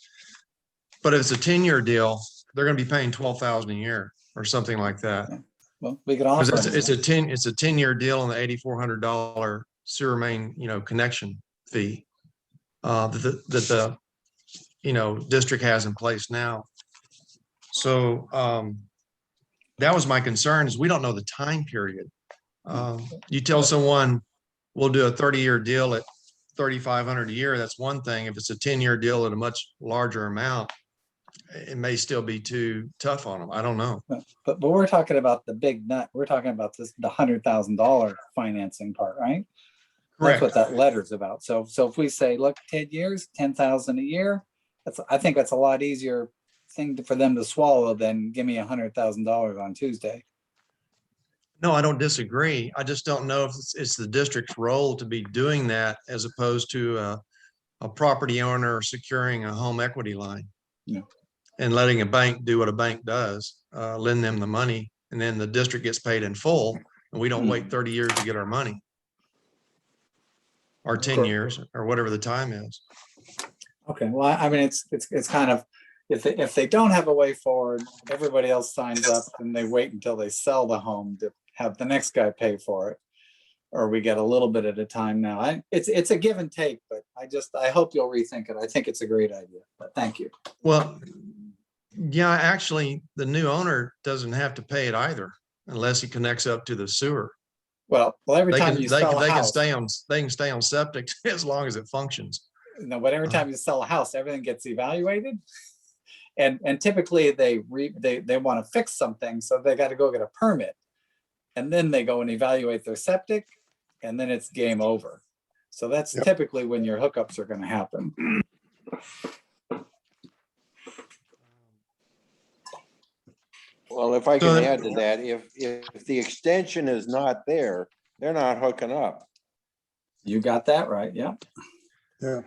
But if it's a 10-year deal, they're going to be paying $12,000 a year or something like that. Well, we could Because offer. it's a 10-year deal on the $8,400 sewer main, connection fee that the district has in place now. So that was my concern, is we don't know the time period. You tell someone we'll do a 30-year deal at $3,500 a year, that's one thing. If it's a 10-year deal at a much larger amount, it may still be too tough on them. I don't know. But we're talking about the big nut. We're talking about the $100,000 financing part, right? That's what that letter's about. So if we say, look, 10 years, 10,000 a year, I think that's a lot easier thing for them to swallow than give me $100,000 on Tuesday. No, I don't disagree. I just don't know if it's the district's role to be doing that as opposed to a property owner securing a home equity line. Yeah. And letting a bank do what a bank does, lend them the money, and then the district gets paid in full, and we don't wait 30 years to get our money. Or 10 years, or whatever the time is. Okay, well, I mean, it's kind of, if they don't have a way forward, everybody else signs up and they wait until they sell the home to have the next guy pay for it. Or we get a little bit at a time now. It's a give and take, but I hope you'll rethink it. I think it's a great idea, but thank you. Well, yeah, actually, the new owner doesn't have to pay it either, unless he connects up to the sewer. Well, every They time can, you they sell can, a they can house, stay on septic as long as it functions. no, but every time you sell a house, everything gets evaluated. And typically they want to fix something, so they got to go get a permit. And then they go and evaluate their septic, and then it's game over. So that's typically when your hookups are going to happen. Well, if I can add to that, if the extension is not there, they're not hooking up. You got that right, yeah. Yeah.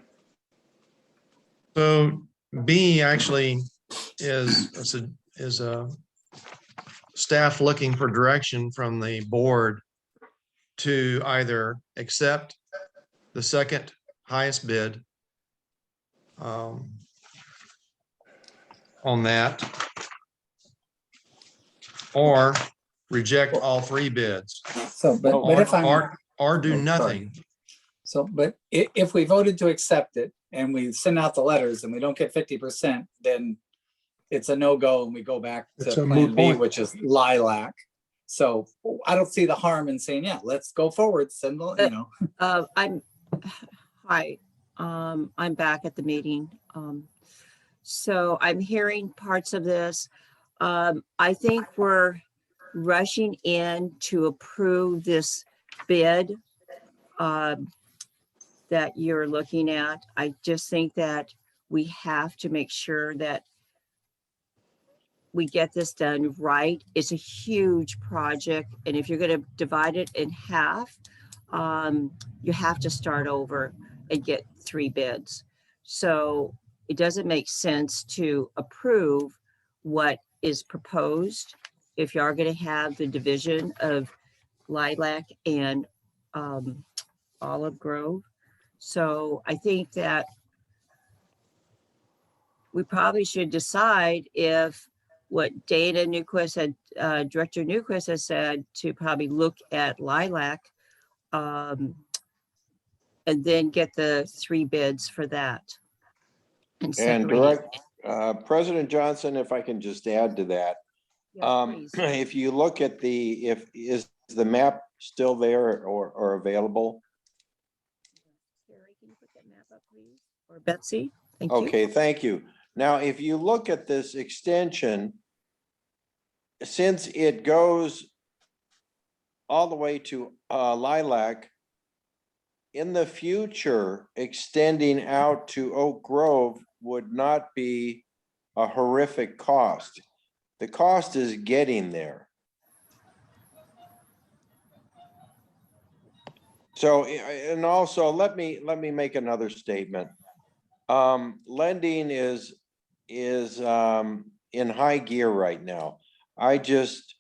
So B actually is a staff looking for direction from the board to either accept the second highest bid on that, or reject all three bids, So, but if I'm, or do Oh, sorry. nothing. so, but if we voted to accept it and we send out the letters and we don't get 50%, then it's a no-go and we go back It's to a plan moot B, point. which is lilac. So I don't see the harm in saying, yeah, let's go forward, send the, I'm back at the meeting. So I'm hearing parts of this. I think we're rushing in to approve this bid that you're looking at. I just think that we have to make sure that we get this done right. It's a huge project, and if you're going to divide it in half, you have to start over and get three bids. So it doesn't make sense to approve what is proposed if you are going to have the division of Lilac and Olive Grove. So I think that we probably should decide if what Dana Newquist had, Director Newquist has said, to probably look at Lilac and then get the three bids for that. And separate it. President Johnson, if I can just add to that, Yes, please. if you look at is the map still there or available? Carrie, can you put that map up, please? Or Betsy? Thank you. Okay, thank you. Now, if you look at this extension, since it goes all the way to Lilac, in the future, extending out to Oak Grove would not be a horrific cost. The cost is getting there. So, and also let me make another statement. Lending is in high gear right now. I just,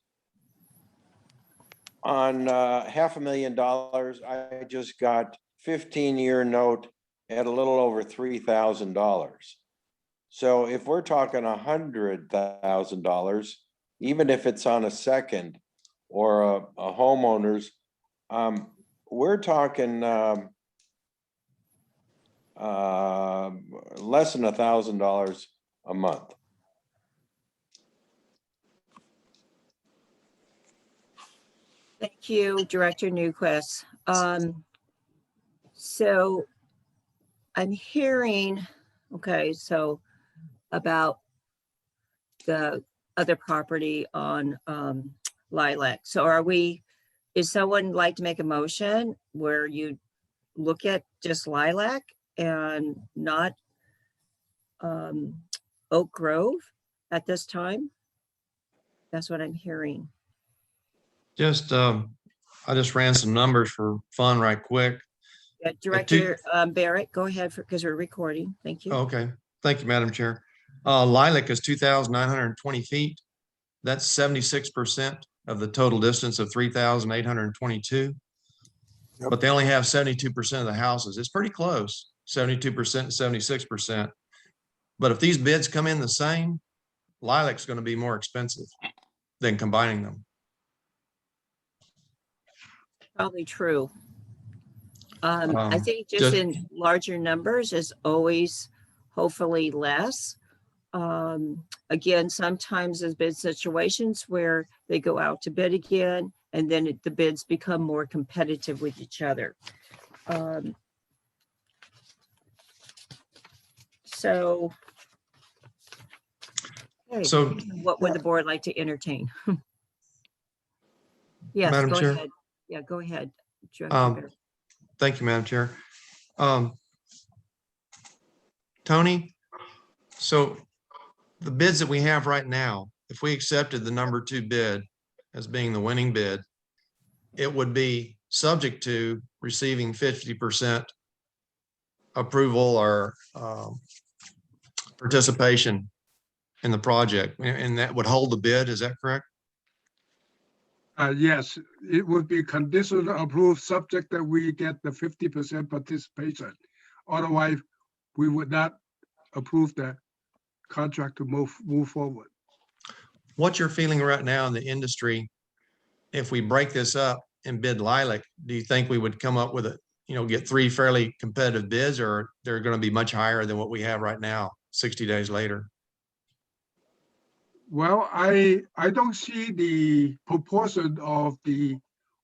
on $500,000, I just got 15-year note at a little over $3,000. So if we're talking $100,000, even if it's on a second or a homeowner's, we're talking less than $1,000 a month. Thank you, Director Newquist. So I'm hearing, okay, so about the other property on Lilac. So is someone like to make a motion where you look at just Lilac and not Oak Grove at this time? That's what I'm hearing. I just ran some numbers for fun right quick. Yeah, Director Barrett, go ahead because we're recording. Thank you. Okay, thank you, Madam Chair. Lilac is 2,920 feet. That's 76% of the total distance of 3,822. Yep. But they only have 72% of the houses. It's pretty close, 72% and 76%. But if these bids come in the same, Lilac's going to be more expensive than combining them. Probably true. I think just just- in larger numbers is always hopefully less. Again, sometimes there's bid situations where they go out to bid again, and then the bids become more competitive with each other. So what would the board like to entertain? Yes, Madam go Chair? ahead. Yeah, go ahead. Director Barrett. Thank you, Madam Chair. Tony, so the bids that we have right now, if we accepted the number 2 bid as being the winning bid, it would be subject to receiving 50% approval or participation in the project, and that would hold the bid. Is that correct? Yes, it would be conditional approved, subject that we get the 50% participation. Otherwise, we would not approve the contract to move forward. What's your feeling right now in the industry? If we break this up and bid Lilac, do you think we would come up with get 3 fairly competitive bids, or they're going to be much higher than what we have right now, 60 days later? Well, I don't see the proportion of the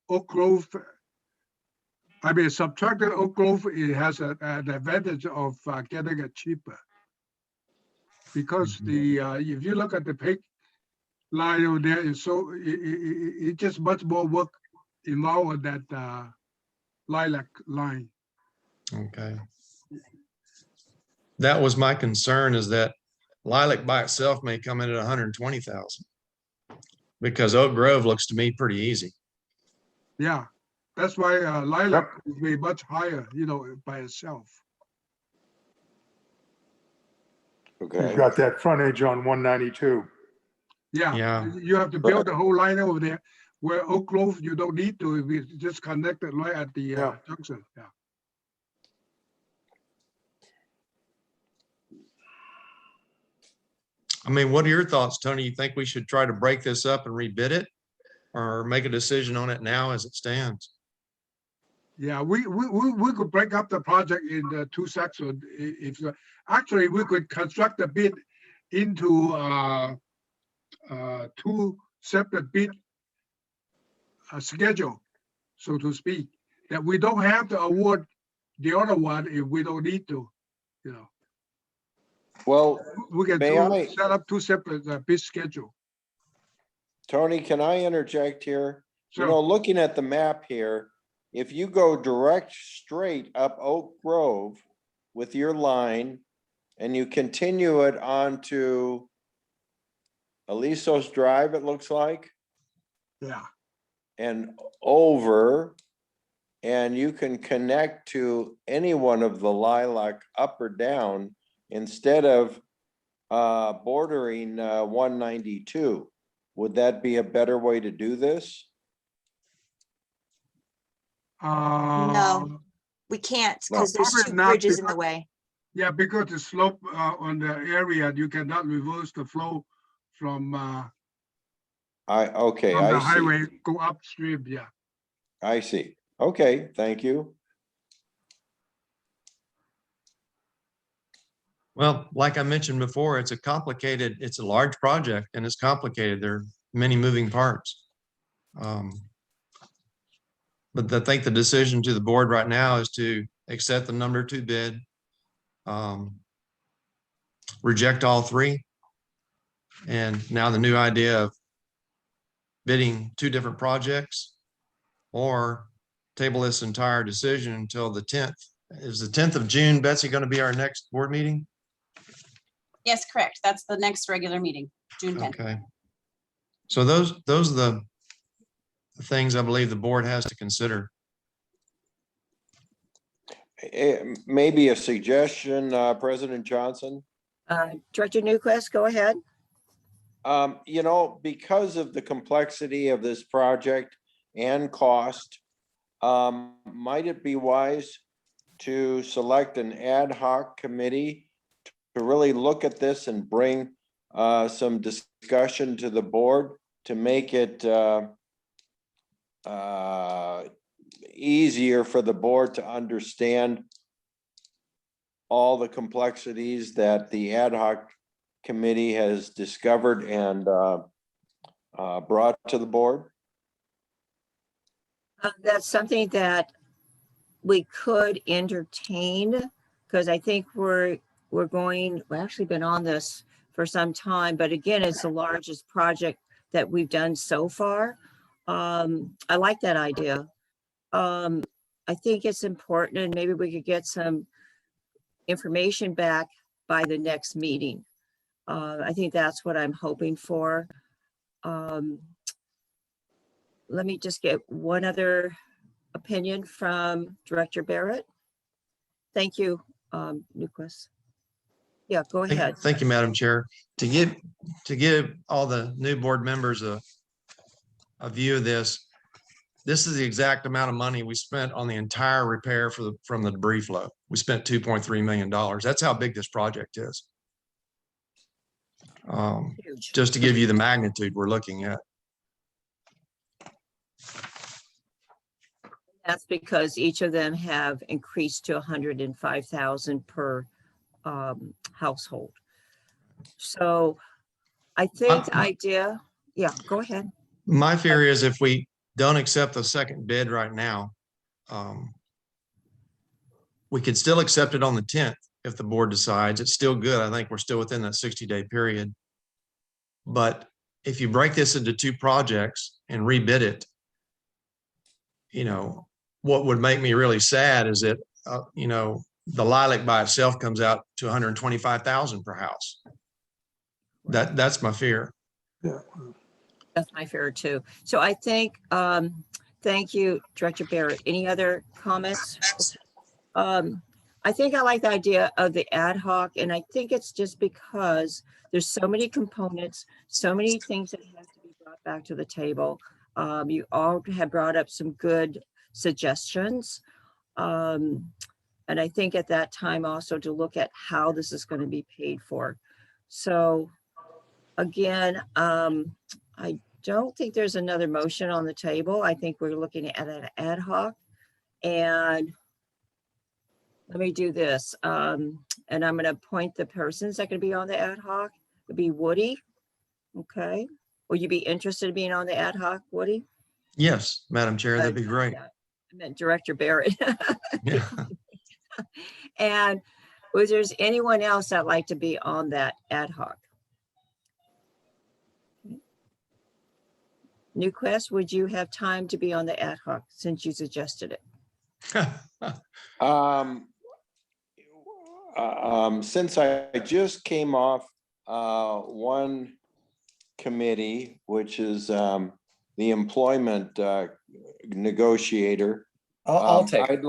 Oak Grove. I mean, subtracting Oak Grove, it has an advantage of getting it cheaper. Because if you look at the pig line over there, it's just much more work involved with that Lilac line. Okay. That was my concern, is that Lilac by itself may come in at 120,000, because Oak Grove looks to me pretty easy. Yeah, that's why Lilac is way much higher, by itself. Okay. You've got that frontage on 192. Yeah, you have to build the whole line over there, where Oak Grove, you don't need to, we just connect it right at the junction, yeah. I mean, what are your thoughts, Tony? You think we should try to break this up and rebid it, or make a decision on it now as it stands? Yeah, we could break up the project in the 2 sections. Actually, we could construct the bid into 2 separate bid schedule, so to speak, that we don't have to award the other one if we don't need to, Well, We can set up 2 separate bid schedule. Tony, can I interject here? Sure. Looking at the map here, if you go direct straight up Oak Grove with your line and you continue it onto Alisos Drive, it looks like, Yeah, and over, and you can connect to any one of the Lilac up or down instead of bordering 192. Would that be a better way to do this? We can't No. because there's Probably two not, bridges in the because- way. Yeah, because the slope on the area, you cannot reverse the flow from Okay, from the I see. highway, go upstream, yeah. I see. Okay, thank you. Well, like I mentioned before, it's a large project and it's complicated. There are many moving parts. But I think the decision to the board right now is to accept the number 2 bid, reject all 3. And now the new idea of bidding 2 different projects, or table this entire decision until the 10th. Is the 10th of June, Betsy, going to be our next board meeting? Yes, correct. That's the next regular meeting, June 10th. Okay. So those are the things I believe the board has to consider. Maybe a suggestion, President Johnson? Director Newquist, go ahead. You know, because of the complexity of this project and cost, might it be wise to select an ad hoc committee to really look at this and bring some discussion to the board to make it easier for the board to understand all the complexities that the ad hoc committee has discovered and brought to the board? That's something that we could entertain, because I think we've actually been on this for some time, but again, it's the largest project that we've done so far. I like that idea. I think it's important, and maybe we could get some information back by the next meeting. I think that's what I'm hoping for. Let me just get one other opinion from Director Barrett. Thank you, Newquist. Yeah, go ahead. Thank you, Madam Chair. To give all the new board members a view of this, this is the exact amount of money we spent on the entire repair from the debris flow. We spent $2.3 million. That's how big this project is. Huge. Just to give you the magnitude we're looking at. That's because each of them have increased to 105,000 per household. So I think the idea, yeah, go ahead. My fear is if we don't accept the second bid right now, we could still accept it on the 10th if the board decides. It's still good. I think we're still within that 60-day period. But if you break this into 2 projects and rebid it, you know, what would make me really sad is that, you know, the Lilac by itself comes out to 125,000 per house. That's my fear. Yeah. That's my fear too. So I think, thank you, Director Barrett. Any other comments? I think I like the idea of the ad hoc, and I think it's just because there's so many components, so many things that have to be brought back to the table. You all have brought up some good suggestions. And I think at that time also to look at how this is going to be paid for. So again, I don't think there's another motion on the table. I think we're looking at an ad hoc. And let me do this. And I'm going to appoint the persons that can be on the ad hoc. It'd be Woody. Okay. Will you be interested in being on the ad hoc, Woody? Yes, Madam Chair, that'd be great. Yeah, I meant Director Barrett. Yeah. And was there's anyone else that'd like to be on that ad hoc? Newquist, would you have time to be on the ad hoc since you suggested it? Since I just came off one committee, which is the employment negotiator, I'll take it.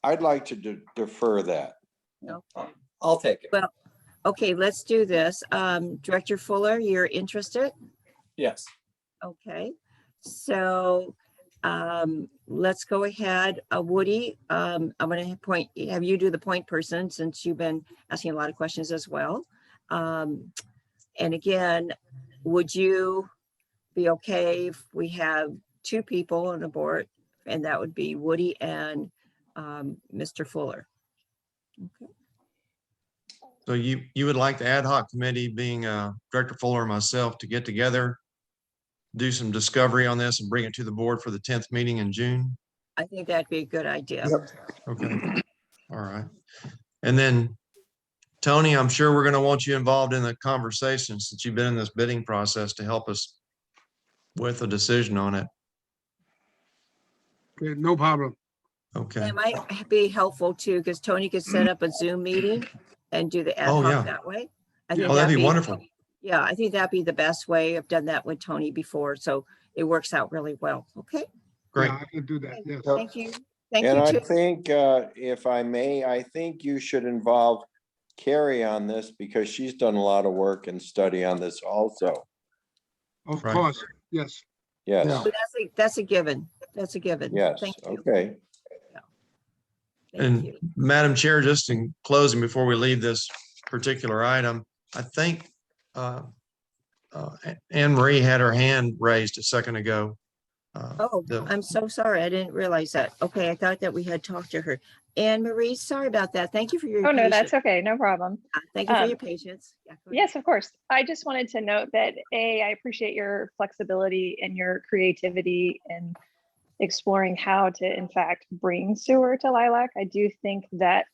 I'd like to defer that. Okay. I'll take it. Well, Okay, let's do this. Director Fuller, you're interested? Yes. Okay, so let's go ahead. Woody, I'm gonna have you do the point person since you've been asking a lot of questions as well. And again, would you be okay if we have two people on the board? And that would be Woody and Mr. Fuller. Okay. So you would like the ad hoc committee being Director Fuller and myself to get together, do some discovery on this and bring it to the board for the 10th meeting in June? I think that'd be a good idea. Okay, all right. And then Tony, I'm sure we're going to want you involved in the conversation since you've been in this bidding process to help us with a decision on it. Okay, no problem. Okay. It might be helpful too, because Tony could set up a Zoom meeting and do the ad Oh, hoc yeah. that way. I Yeah. think Oh, that'd be wonderful. Yeah, I think that'd be the best way. I've done that with Tony before, so it works out really well. Okay, Great. Yeah, I can do that, yes. thank you. Thank And you I too. think, if I may, I think you should involve Carrie on this because she's done a lot of work and study on this also. Of Right. course, yes. Yes, Yeah. That's a given. That's a given. yes, Thank you. okay. Thank And you. Madam Chair, just in closing, before we leave this particular item, I think Anne Marie had her hand raised a second ago. Oh, I'm so sorry. I didn't realize that. Okay, I thought that we had talked to her. Anne Marie, sorry about that. Thank you for your Oh, no, patience. that's okay. No problem. Thank you for Um, your patience. Yeah, go ahead. Yes, of course. I just wanted to note that I appreciate your flexibility and your creativity in exploring how to, in fact, bring sewer to Lilac. I do think that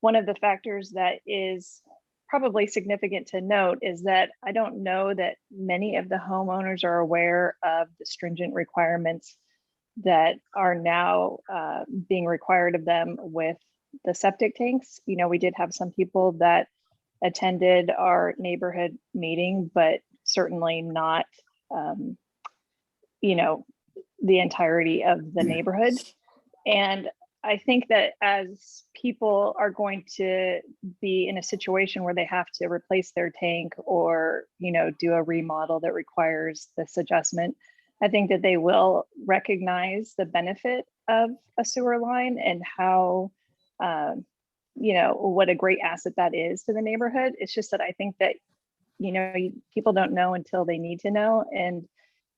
one of the factors that is probably significant to note is that I don't know that many of the homeowners are aware of the stringent requirements that are now being required of them with the septic tanks. You know, we did have some people that attended our neighborhood meeting, but certainly not, you know, the entirety of the neighborhood. And I think that as people are going to be in a situation where they have to replace their tank or, you know, do a remodel that requires this adjustment, I think that they will recognize the benefit of a sewer line and how, you know, what a great asset that is to the neighborhood. It's just that I think that, you know, people don't know until they need to know. And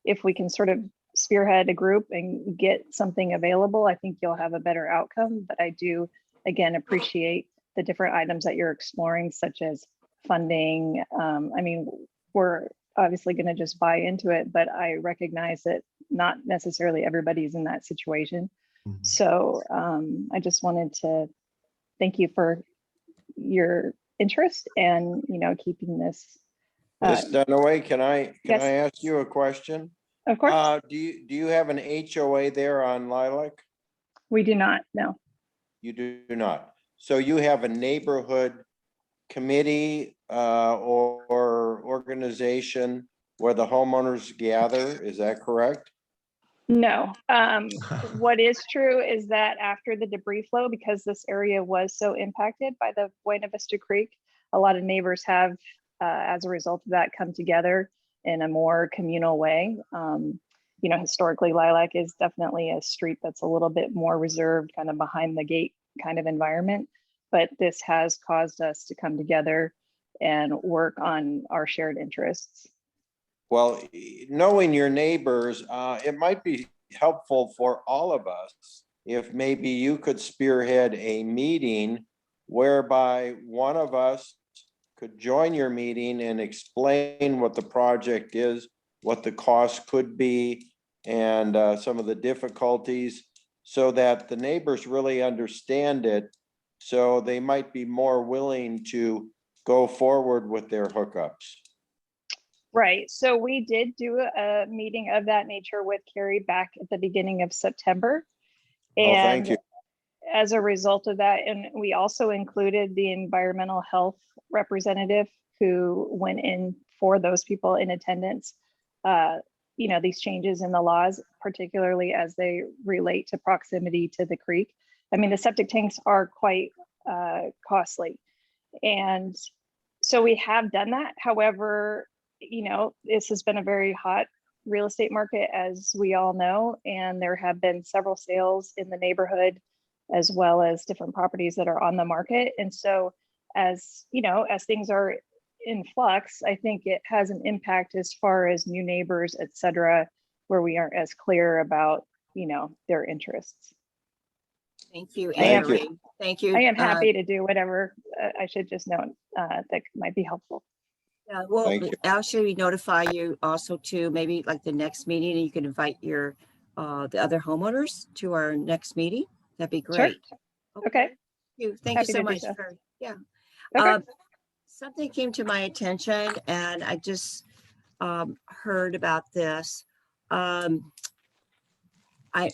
if we can sort of spearhead a group and get something available, I think you'll have a better outcome. But I do, again, appreciate the different items that you're exploring, such as funding. I mean, we're obviously going to just buy into it, but I recognize that not necessarily everybody's in that situation. Mhm. So I just wanted to thank you for your interest and, you know, keeping this. Ms. Dunaway, can I Yes. ask you a question? Of course, Do you have an HOA there on Lilac? we do not, no. You do not. So you have a neighborhood committee or organization where the homeowners gather, is that correct? No. What is true is that after the debris flow, because this area was so impacted by the Buena Vista Creek, a lot of neighbors have, as a result of that, come together in a more communal way. You know, historically, Lilac is definitely a street that's a little bit more reserved, kind of behind the gate kind of environment. But this has caused us to come together and work on our shared interests. Well, knowing your neighbors, it might be helpful for all of us if maybe you could spearhead a meeting whereby one of us could join your meeting and explain what the project is, what the cost could be, and some of the difficulties, so that the neighbors really understand it, so they might be more willing to go forward with their hookups. Right. So we did do a meeting of that nature with Carrie back at the beginning of September. Oh, thank And you. as a result of that, and we also included the environmental health representative who went in for those people in attendance. You know, these changes in the laws, particularly as they relate to proximity to the creek. I mean, the septic tanks are quite costly. And So we have done that. However, this has been a very hot real estate market, as we all know, and there have been several sales in the neighborhood, as well as different properties that are on the market. And so as things are in flux, I think it has an impact as far as new neighbors, et cetera, where we aren't as clear about, their interests. Thank you, I am- Anne Marie. Thank you. I am happy to do whatever I should just note that might be helpful. Yeah, well, Thank you. actually, we notify you also to maybe like the next meeting, and you can invite the other homeowners to our next meeting. That'd be Sure. great. Okay. Thank you Happy so to do much. so. Yeah. Okay. Something came to my attention, and I just heard about this.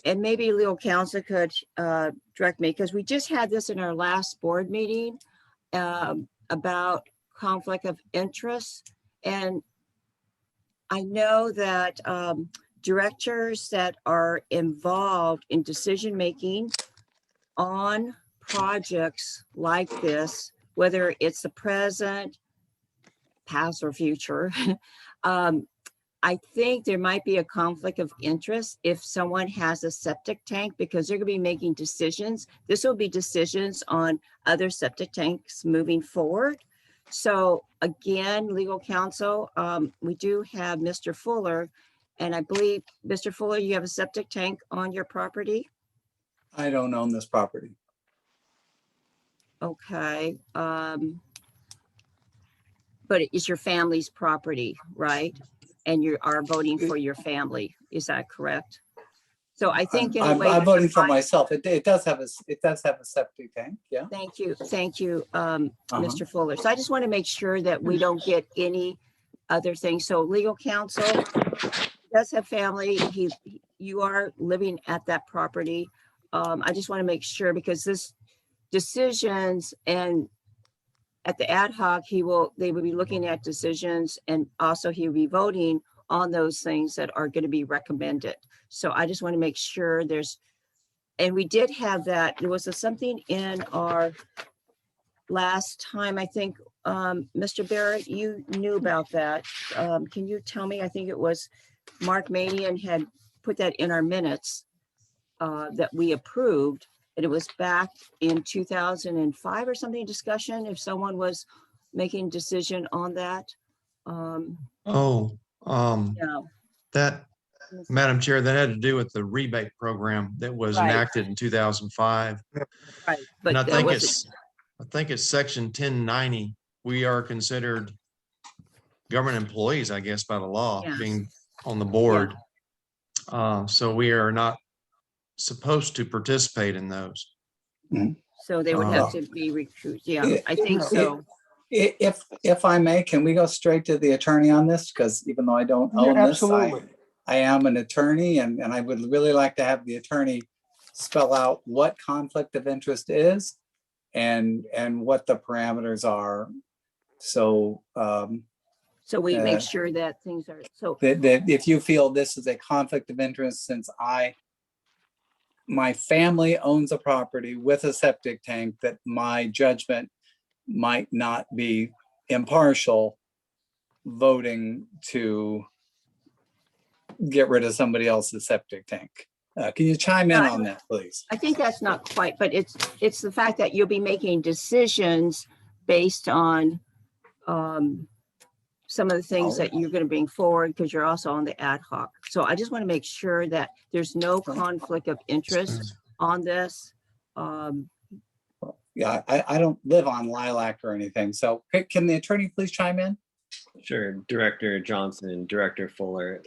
And maybe legal counsel could direct me, because we just had this in our last board meeting about conflict of interest. And I know that directors that are involved in decision-making on projects like this, whether it's the present, past, or future, I think there might be a conflict of interest if someone has a septic tank, because they're going to be making decisions. This will be decisions on other septic tanks moving forward. So again, legal counsel, we do have Mr. Fuller, and I believe, Mr. Fuller, you have a septic tank on your property? I don't own this property. Okay. But it's your family's property, right? And you are voting for your family, is that correct? So I think in a way. I'm voting for myself. It does have a septic tank, yeah. Thank you, Uh-huh. Mr. Fuller. So I just want to make sure that we don't get any other things. So legal counsel does have family. You are living at that property. I just want to make sure, because this decisions, and at the ad hoc, they will be looking at decisions, and also he will be voting on those things that are going to be recommended. So I just want to make sure and we did have that. There was something in our last time, I think, Mr. Barrett, you knew about that. Can you tell me? I think it was Mark Manian had put that in our minutes that we approved. And it was back in 2005 or something, discussion, if someone was making decision on that. Oh, Yeah. that, Madam Chair, that had to do with the rebate program that was Right. enacted in 2005. Right. And But I there think was, it's section 1090. We are considered government employees, I guess, by the law, Yes. being on the board. So we are not supposed to participate in those. so they would have to be recruited. Yeah, I think so. If I may, can we go straight to the attorney on this? Because even though I don't own this, I am an attorney, and I would really like to have the attorney spell out what conflict of interest is and what the parameters are. So So we make sure that things are, so that if you feel this is a conflict of interest, since my family owns a property with a septic tank, that my judgment might not be impartial voting to get rid of somebody else's septic tank. Can you chime in on that, please? I think that's not quite, but it's the fact that you'll be making decisions based on some of the things that you're going to bring forward, because you're also on the ad hoc. So I just want to make sure that there's no conflict of interest on this. Yeah, I don't live on Lilac or anything. So can the attorney please chime in? Sure, Director Johnson and Director Fuller.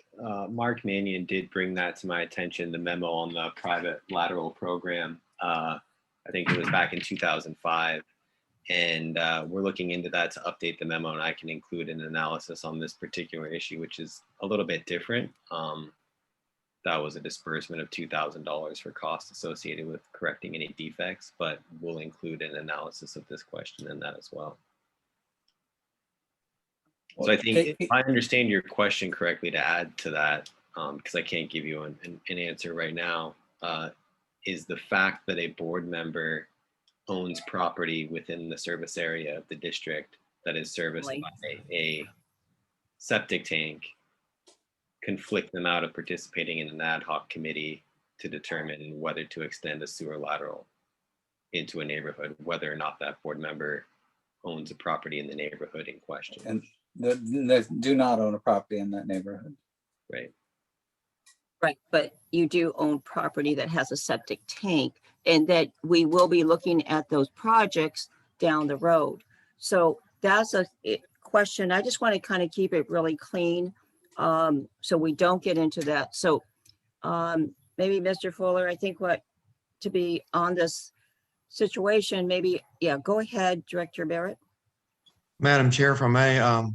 Mark Manion did bring that to my attention, the memo on the private lateral program. I think it was back in 2005. And we're looking into that to update the memo, and I can include an analysis on this particular issue, which is a little bit different. That was a disbursement of $2,000 for costs associated with correcting any defects, but we'll include an analysis of this question in that as well. So I think if I understand your question correctly, to add to that, because I can't give you an answer right now, is the fact that a board member owns property within the service area of the district that is serviced Right. by a septic tank conflict them out of participating in an ad hoc committee to determine whether to extend a sewer lateral into a neighborhood, whether or not that board member owns a property in the neighborhood in question. And they do not own a property in that neighborhood. Right. Right, but you do own property that has a septic tank, and that we will be looking at those projects down the road. So that's a question. I just want to kind of keep it really clean, so we don't get into that. So maybe Mr. Fuller, I think to be on this situation, maybe, yeah, go ahead, Director Barrett. Madam Chair, if I may,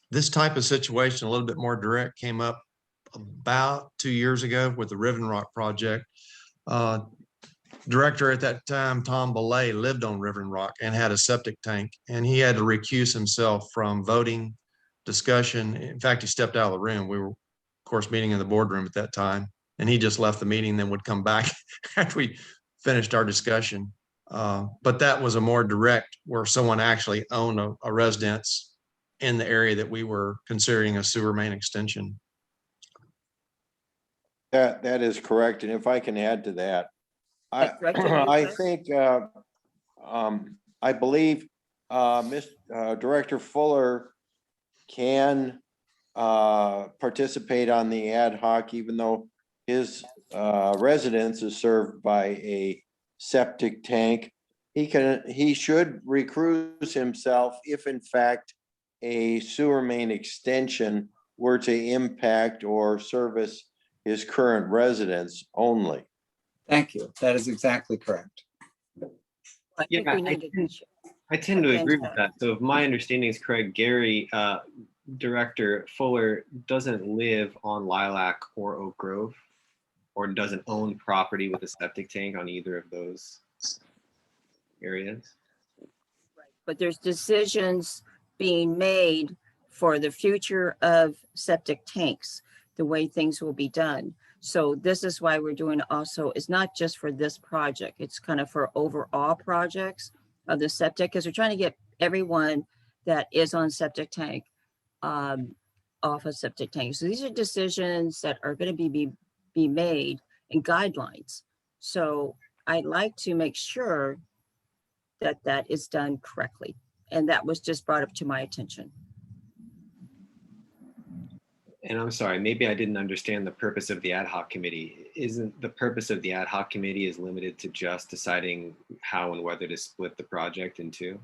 this type of situation, a little bit more direct, came up about 2 years ago with the Riven Rock project. Director at that time, Tom Belay, lived on Riven Rock and had a septic tank, and he had to recuse himself from voting, discussion. In fact, he stepped out of the room. We were, of course, meeting in the boardroom at that time, and he just left the meeting, then would come back after we finished our discussion. But that was a more direct, where someone actually owned a residence in the area that we were considering a sewer main extension. That is correct. And if I can add to that, Director I Lucas? think, I believe, Director Fuller can participate on the ad hoc, even though his residence is served by a septic tank. He should recuse himself if in fact a sewer main extension were to impact or service his current residence only. Thank you. That is exactly correct. I think Yeah, we need to. I tend to Against agree with that. that. So if my understanding is correct, Gary, Director Fuller doesn't live on Lilac or Oak Grove, or doesn't own property with a septic tank on either of those areas. But there's decisions being made for the future of septic tanks, the way things will be done. So this is why we're doing also, it's not just for this project, it's kind of for overall projects of the septic, because we're trying to get everyone that is on septic tank off of septic tanks. So these are decisions that are going to be made and guidelines. So I'd like to make sure that that is done correctly. And that was just brought up to my attention. And I'm sorry, maybe I didn't understand the purpose of the ad hoc committee. Isn't the purpose of the ad hoc committee is limited to just deciding how and whether to split the project in two?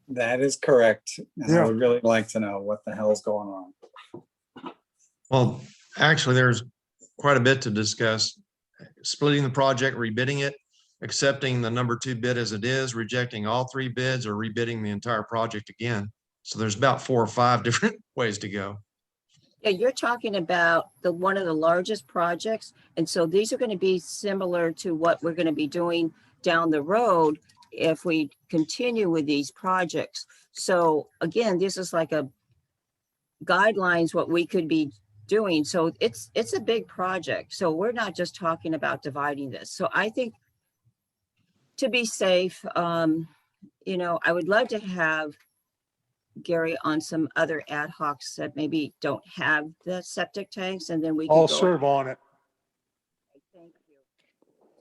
That is correct. And I Yeah. would really like to know what the hell is going on. Well, actually, there's quite a bit to discuss. Splitting the project, rebidding it, accepting the number 2 bid as it is, rejecting all 3 bids, or rebidding the entire project again. So there's about 4 or 5 different ways to go. Yeah, you're talking about one of the largest projects. And so these are going to be similar to what we're going to be doing down the road if we continue with these projects. So again, this is like a guidelines, what we could be doing. So it's a big project. So we're not just talking about dividing this. So I think to be safe, you know, I would love to have Gary on some other ad hocs that maybe don't have the septic tanks, and then we can I'll go. serve on it. Thank you.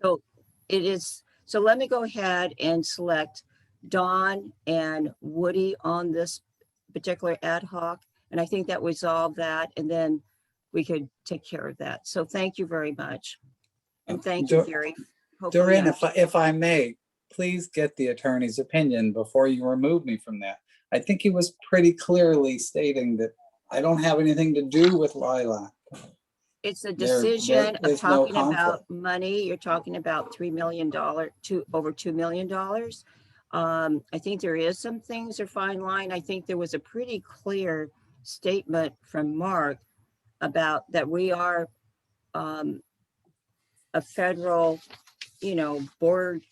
So it is, so let me go ahead and select Dawn and Woody on this particular ad hoc. And I think that resolved that, and then we could take care of that. So thank you very much. And thank you, Gary. Hopefully Doreen, I'm- if I may, please get the attorney's opinion before you remove me from that. I think he was pretty clearly stating that I don't have anything to do with Lilac. It's a There decision of is no talking about conflict. money. You're talking about $3 million to over $2 million. I think there is some things are fine line. I think there was a pretty clear statement from Mark about that we are a federal, you know, board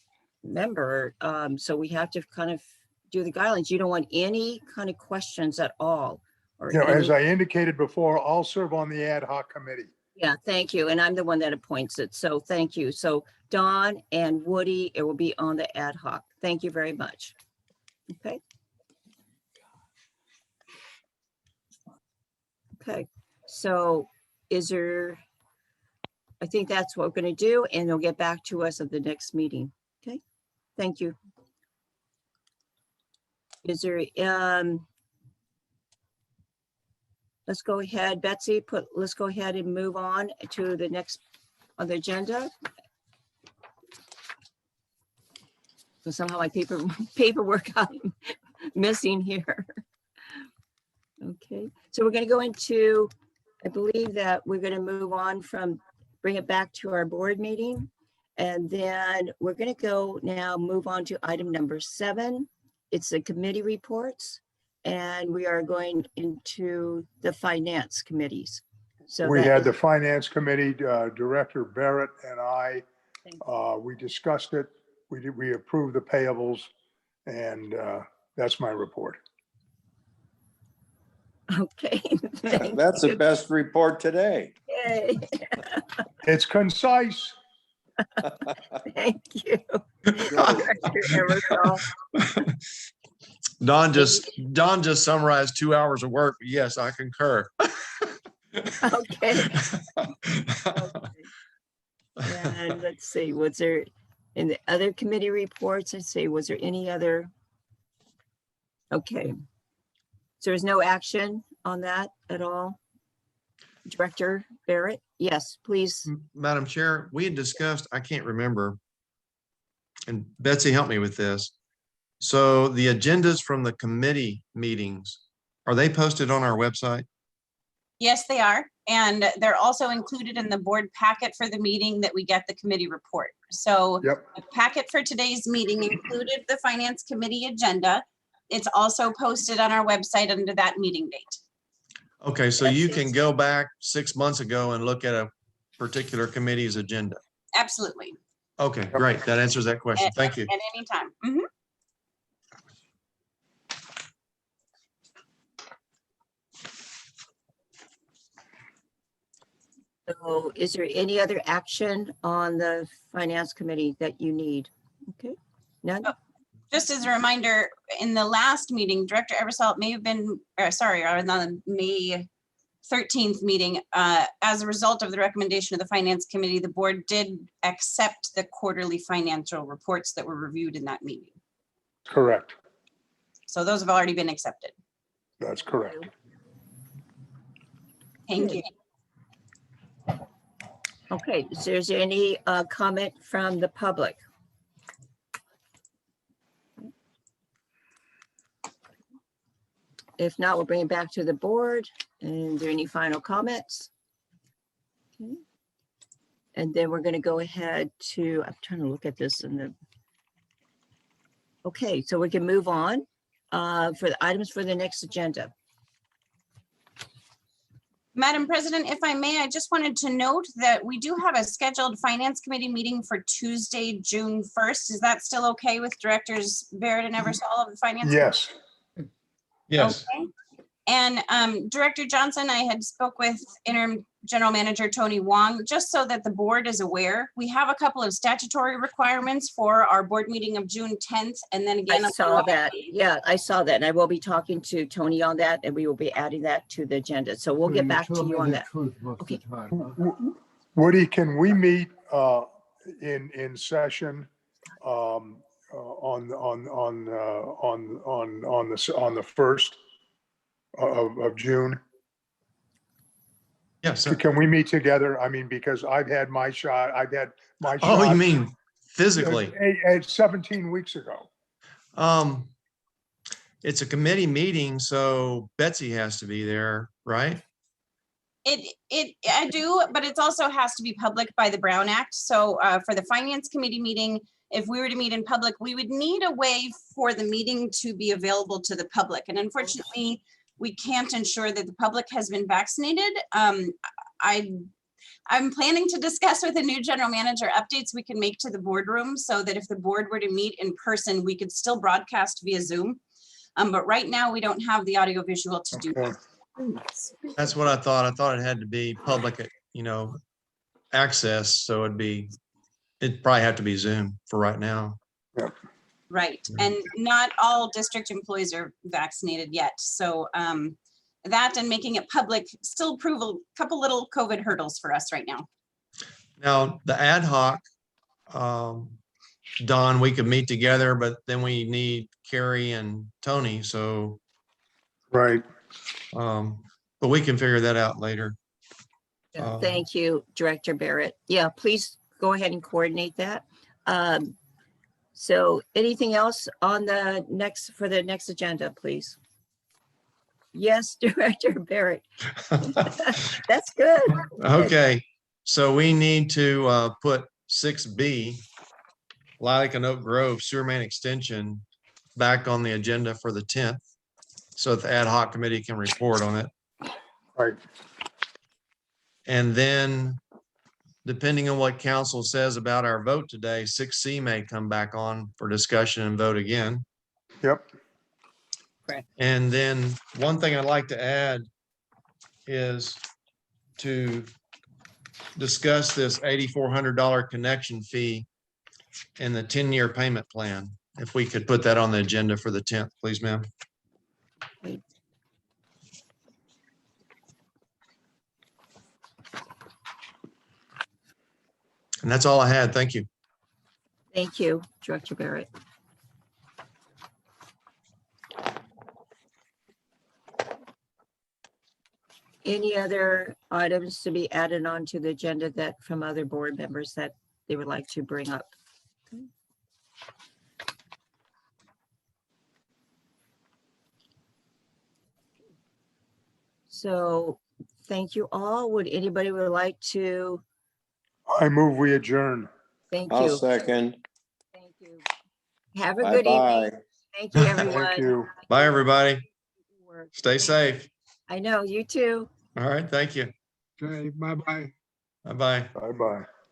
member. So we have to kind of do the guidelines. You don't want any kind of questions at all. Or You know, as any- I indicated before, I'll serve on the ad hoc committee. Yeah, thank you. And I'm the one that appoints it. So thank you. So Dawn and Woody, it will be on the ad hoc. Thank you very much. Okay. Okay, so is there, I think that's what we're going to do, and they'll get back to us at the next meeting. Okay, thank you. Is there, let's go ahead, Betsy, let's go ahead and move on to the next on the agenda. So somehow my paperwork I'm missing here. Okay, so we're going to go into, I believe that we're going to move on from, bring it back to our board meeting. And then we're going to go now move on to item number 7. It's the committee reports. And we are going into the finance committees. So We that had is- the finance committee, Director Barrett and I, we discussed it. We approved the payables, and that's my report. Okay. thank That's the you. best report today. Yay. It's concise. Thank you. Director Eversole. Don just summarized 2 hours of work. Yes, I concur. Okay. And let's see, was there, in the other committee reports, let's see, was there any other? Okay. So there's no action on that at all? Director Barrett? Yes, please. Madam Chair, we had discussed, I can't remember, and Betsy helped me with this. So the agendas from the committee meetings, are they posted on our website? Yes, they are. And they're also included in the board packet for the meeting that we get the committee report. So Yep. the packet for today's meeting included the finance committee agenda. It's also posted on our website under that meeting date. Okay, so you Yes, can yes. go back 6 months ago and look at a particular committee's agenda. Absolutely. Okay, great. That answers that question. Thank you. At any time. Mhm. So is there any other action on the finance committee that you need? Okay, none? Oh. Just as a reminder, in the last meeting, Director Eversole may have been, or on the May 13th meeting, as a result of the recommendation of the Finance Committee, the board did accept the quarterly financial reports that were reviewed in that meeting. Correct. So those have already been accepted. That's correct. Thank you. Okay, so is there any comment from the public? If not, we'll bring it back to the board. And is there any final comments? Okay. And then we're going to go ahead to, I'm trying to look at this in the. Okay, so we can move on for the items for the next agenda. Madam President, if I may, I just wanted to note that we do have a scheduled Finance Committee meeting for Tuesday, June 1st. Is that still okay with Directors Barrett and Eversole of the Finance? Yes. Yes. Okay. And Director Johnson, I had spoke with Interim General Manager Tony Wong, just so that the board is aware. We have a couple of statutory requirements for our board meeting of June 10th, and then again. I saw that. Yeah, I saw that. And I will be talking to Tony on that, and we will be adding that to the agenda. So we'll get back to you on that. Okay. Woody, can we meet in session on the 1st of June? Yes, sir. Can we meet together? I mean, because I've had my shot. Oh, you mean physically? 17 weeks ago. It's a committee meeting, so Betsy has to be there, right? I do, but it also has to be public by the Brown Act. So for the Finance Committee meeting, if we were to meet in public, we would need a way for the meeting to be available to the public. And unfortunately, we can't ensure that the public has been vaccinated. I'm planning to discuss with the new general manager updates we can make to the boardroom so that if the board were to meet in person, we could still broadcast via Zoom. But right now we don't have the audio visual to do that. That's what I thought. I thought it had to be public, access. So it'd probably have to be Zoom for right now. Yep. Right, and not all district employees are vaccinated yet, so that and making it public still prove a couple little COVID hurdles for us right now. Now, the ad hoc, Don, we could meet together, but then we need Carrie and Tony, so, Right. but we can figure that out later. Thank you, Director Barrett. Yeah, please go ahead and coordinate that. So anything else on the next, for the next agenda, please? Yes, Director Barrett. That's good. Okay, so we need to put 6B, Lilac and Oak Grove Sewer Main Extension back on the agenda for the 10th, so that the ad hoc committee can report on it. Right. And then, depending on what council says about our vote today, 6C may come back on for discussion and vote again. Yep. And then one thing I'd like to add is to discuss this $8,400 connection fee and the 10-year payment plan. If we could put that on the agenda for the 10th, please, ma'am. And that's all I had. Thank you. Thank you, Director Barrett. Any other items to be added on to the agenda that from other board members that they would like to bring up? So thank you all. Would anybody would like to? I move we adjourn. Thank I'll you. second. Thank you. Have a good Bye-bye. evening. Thank you, everyone. Thank you. Bye, everybody. Stay Thank- safe. I know, you too. All right. Thank you. Okay, bye-bye. Bye-bye. Bye-bye.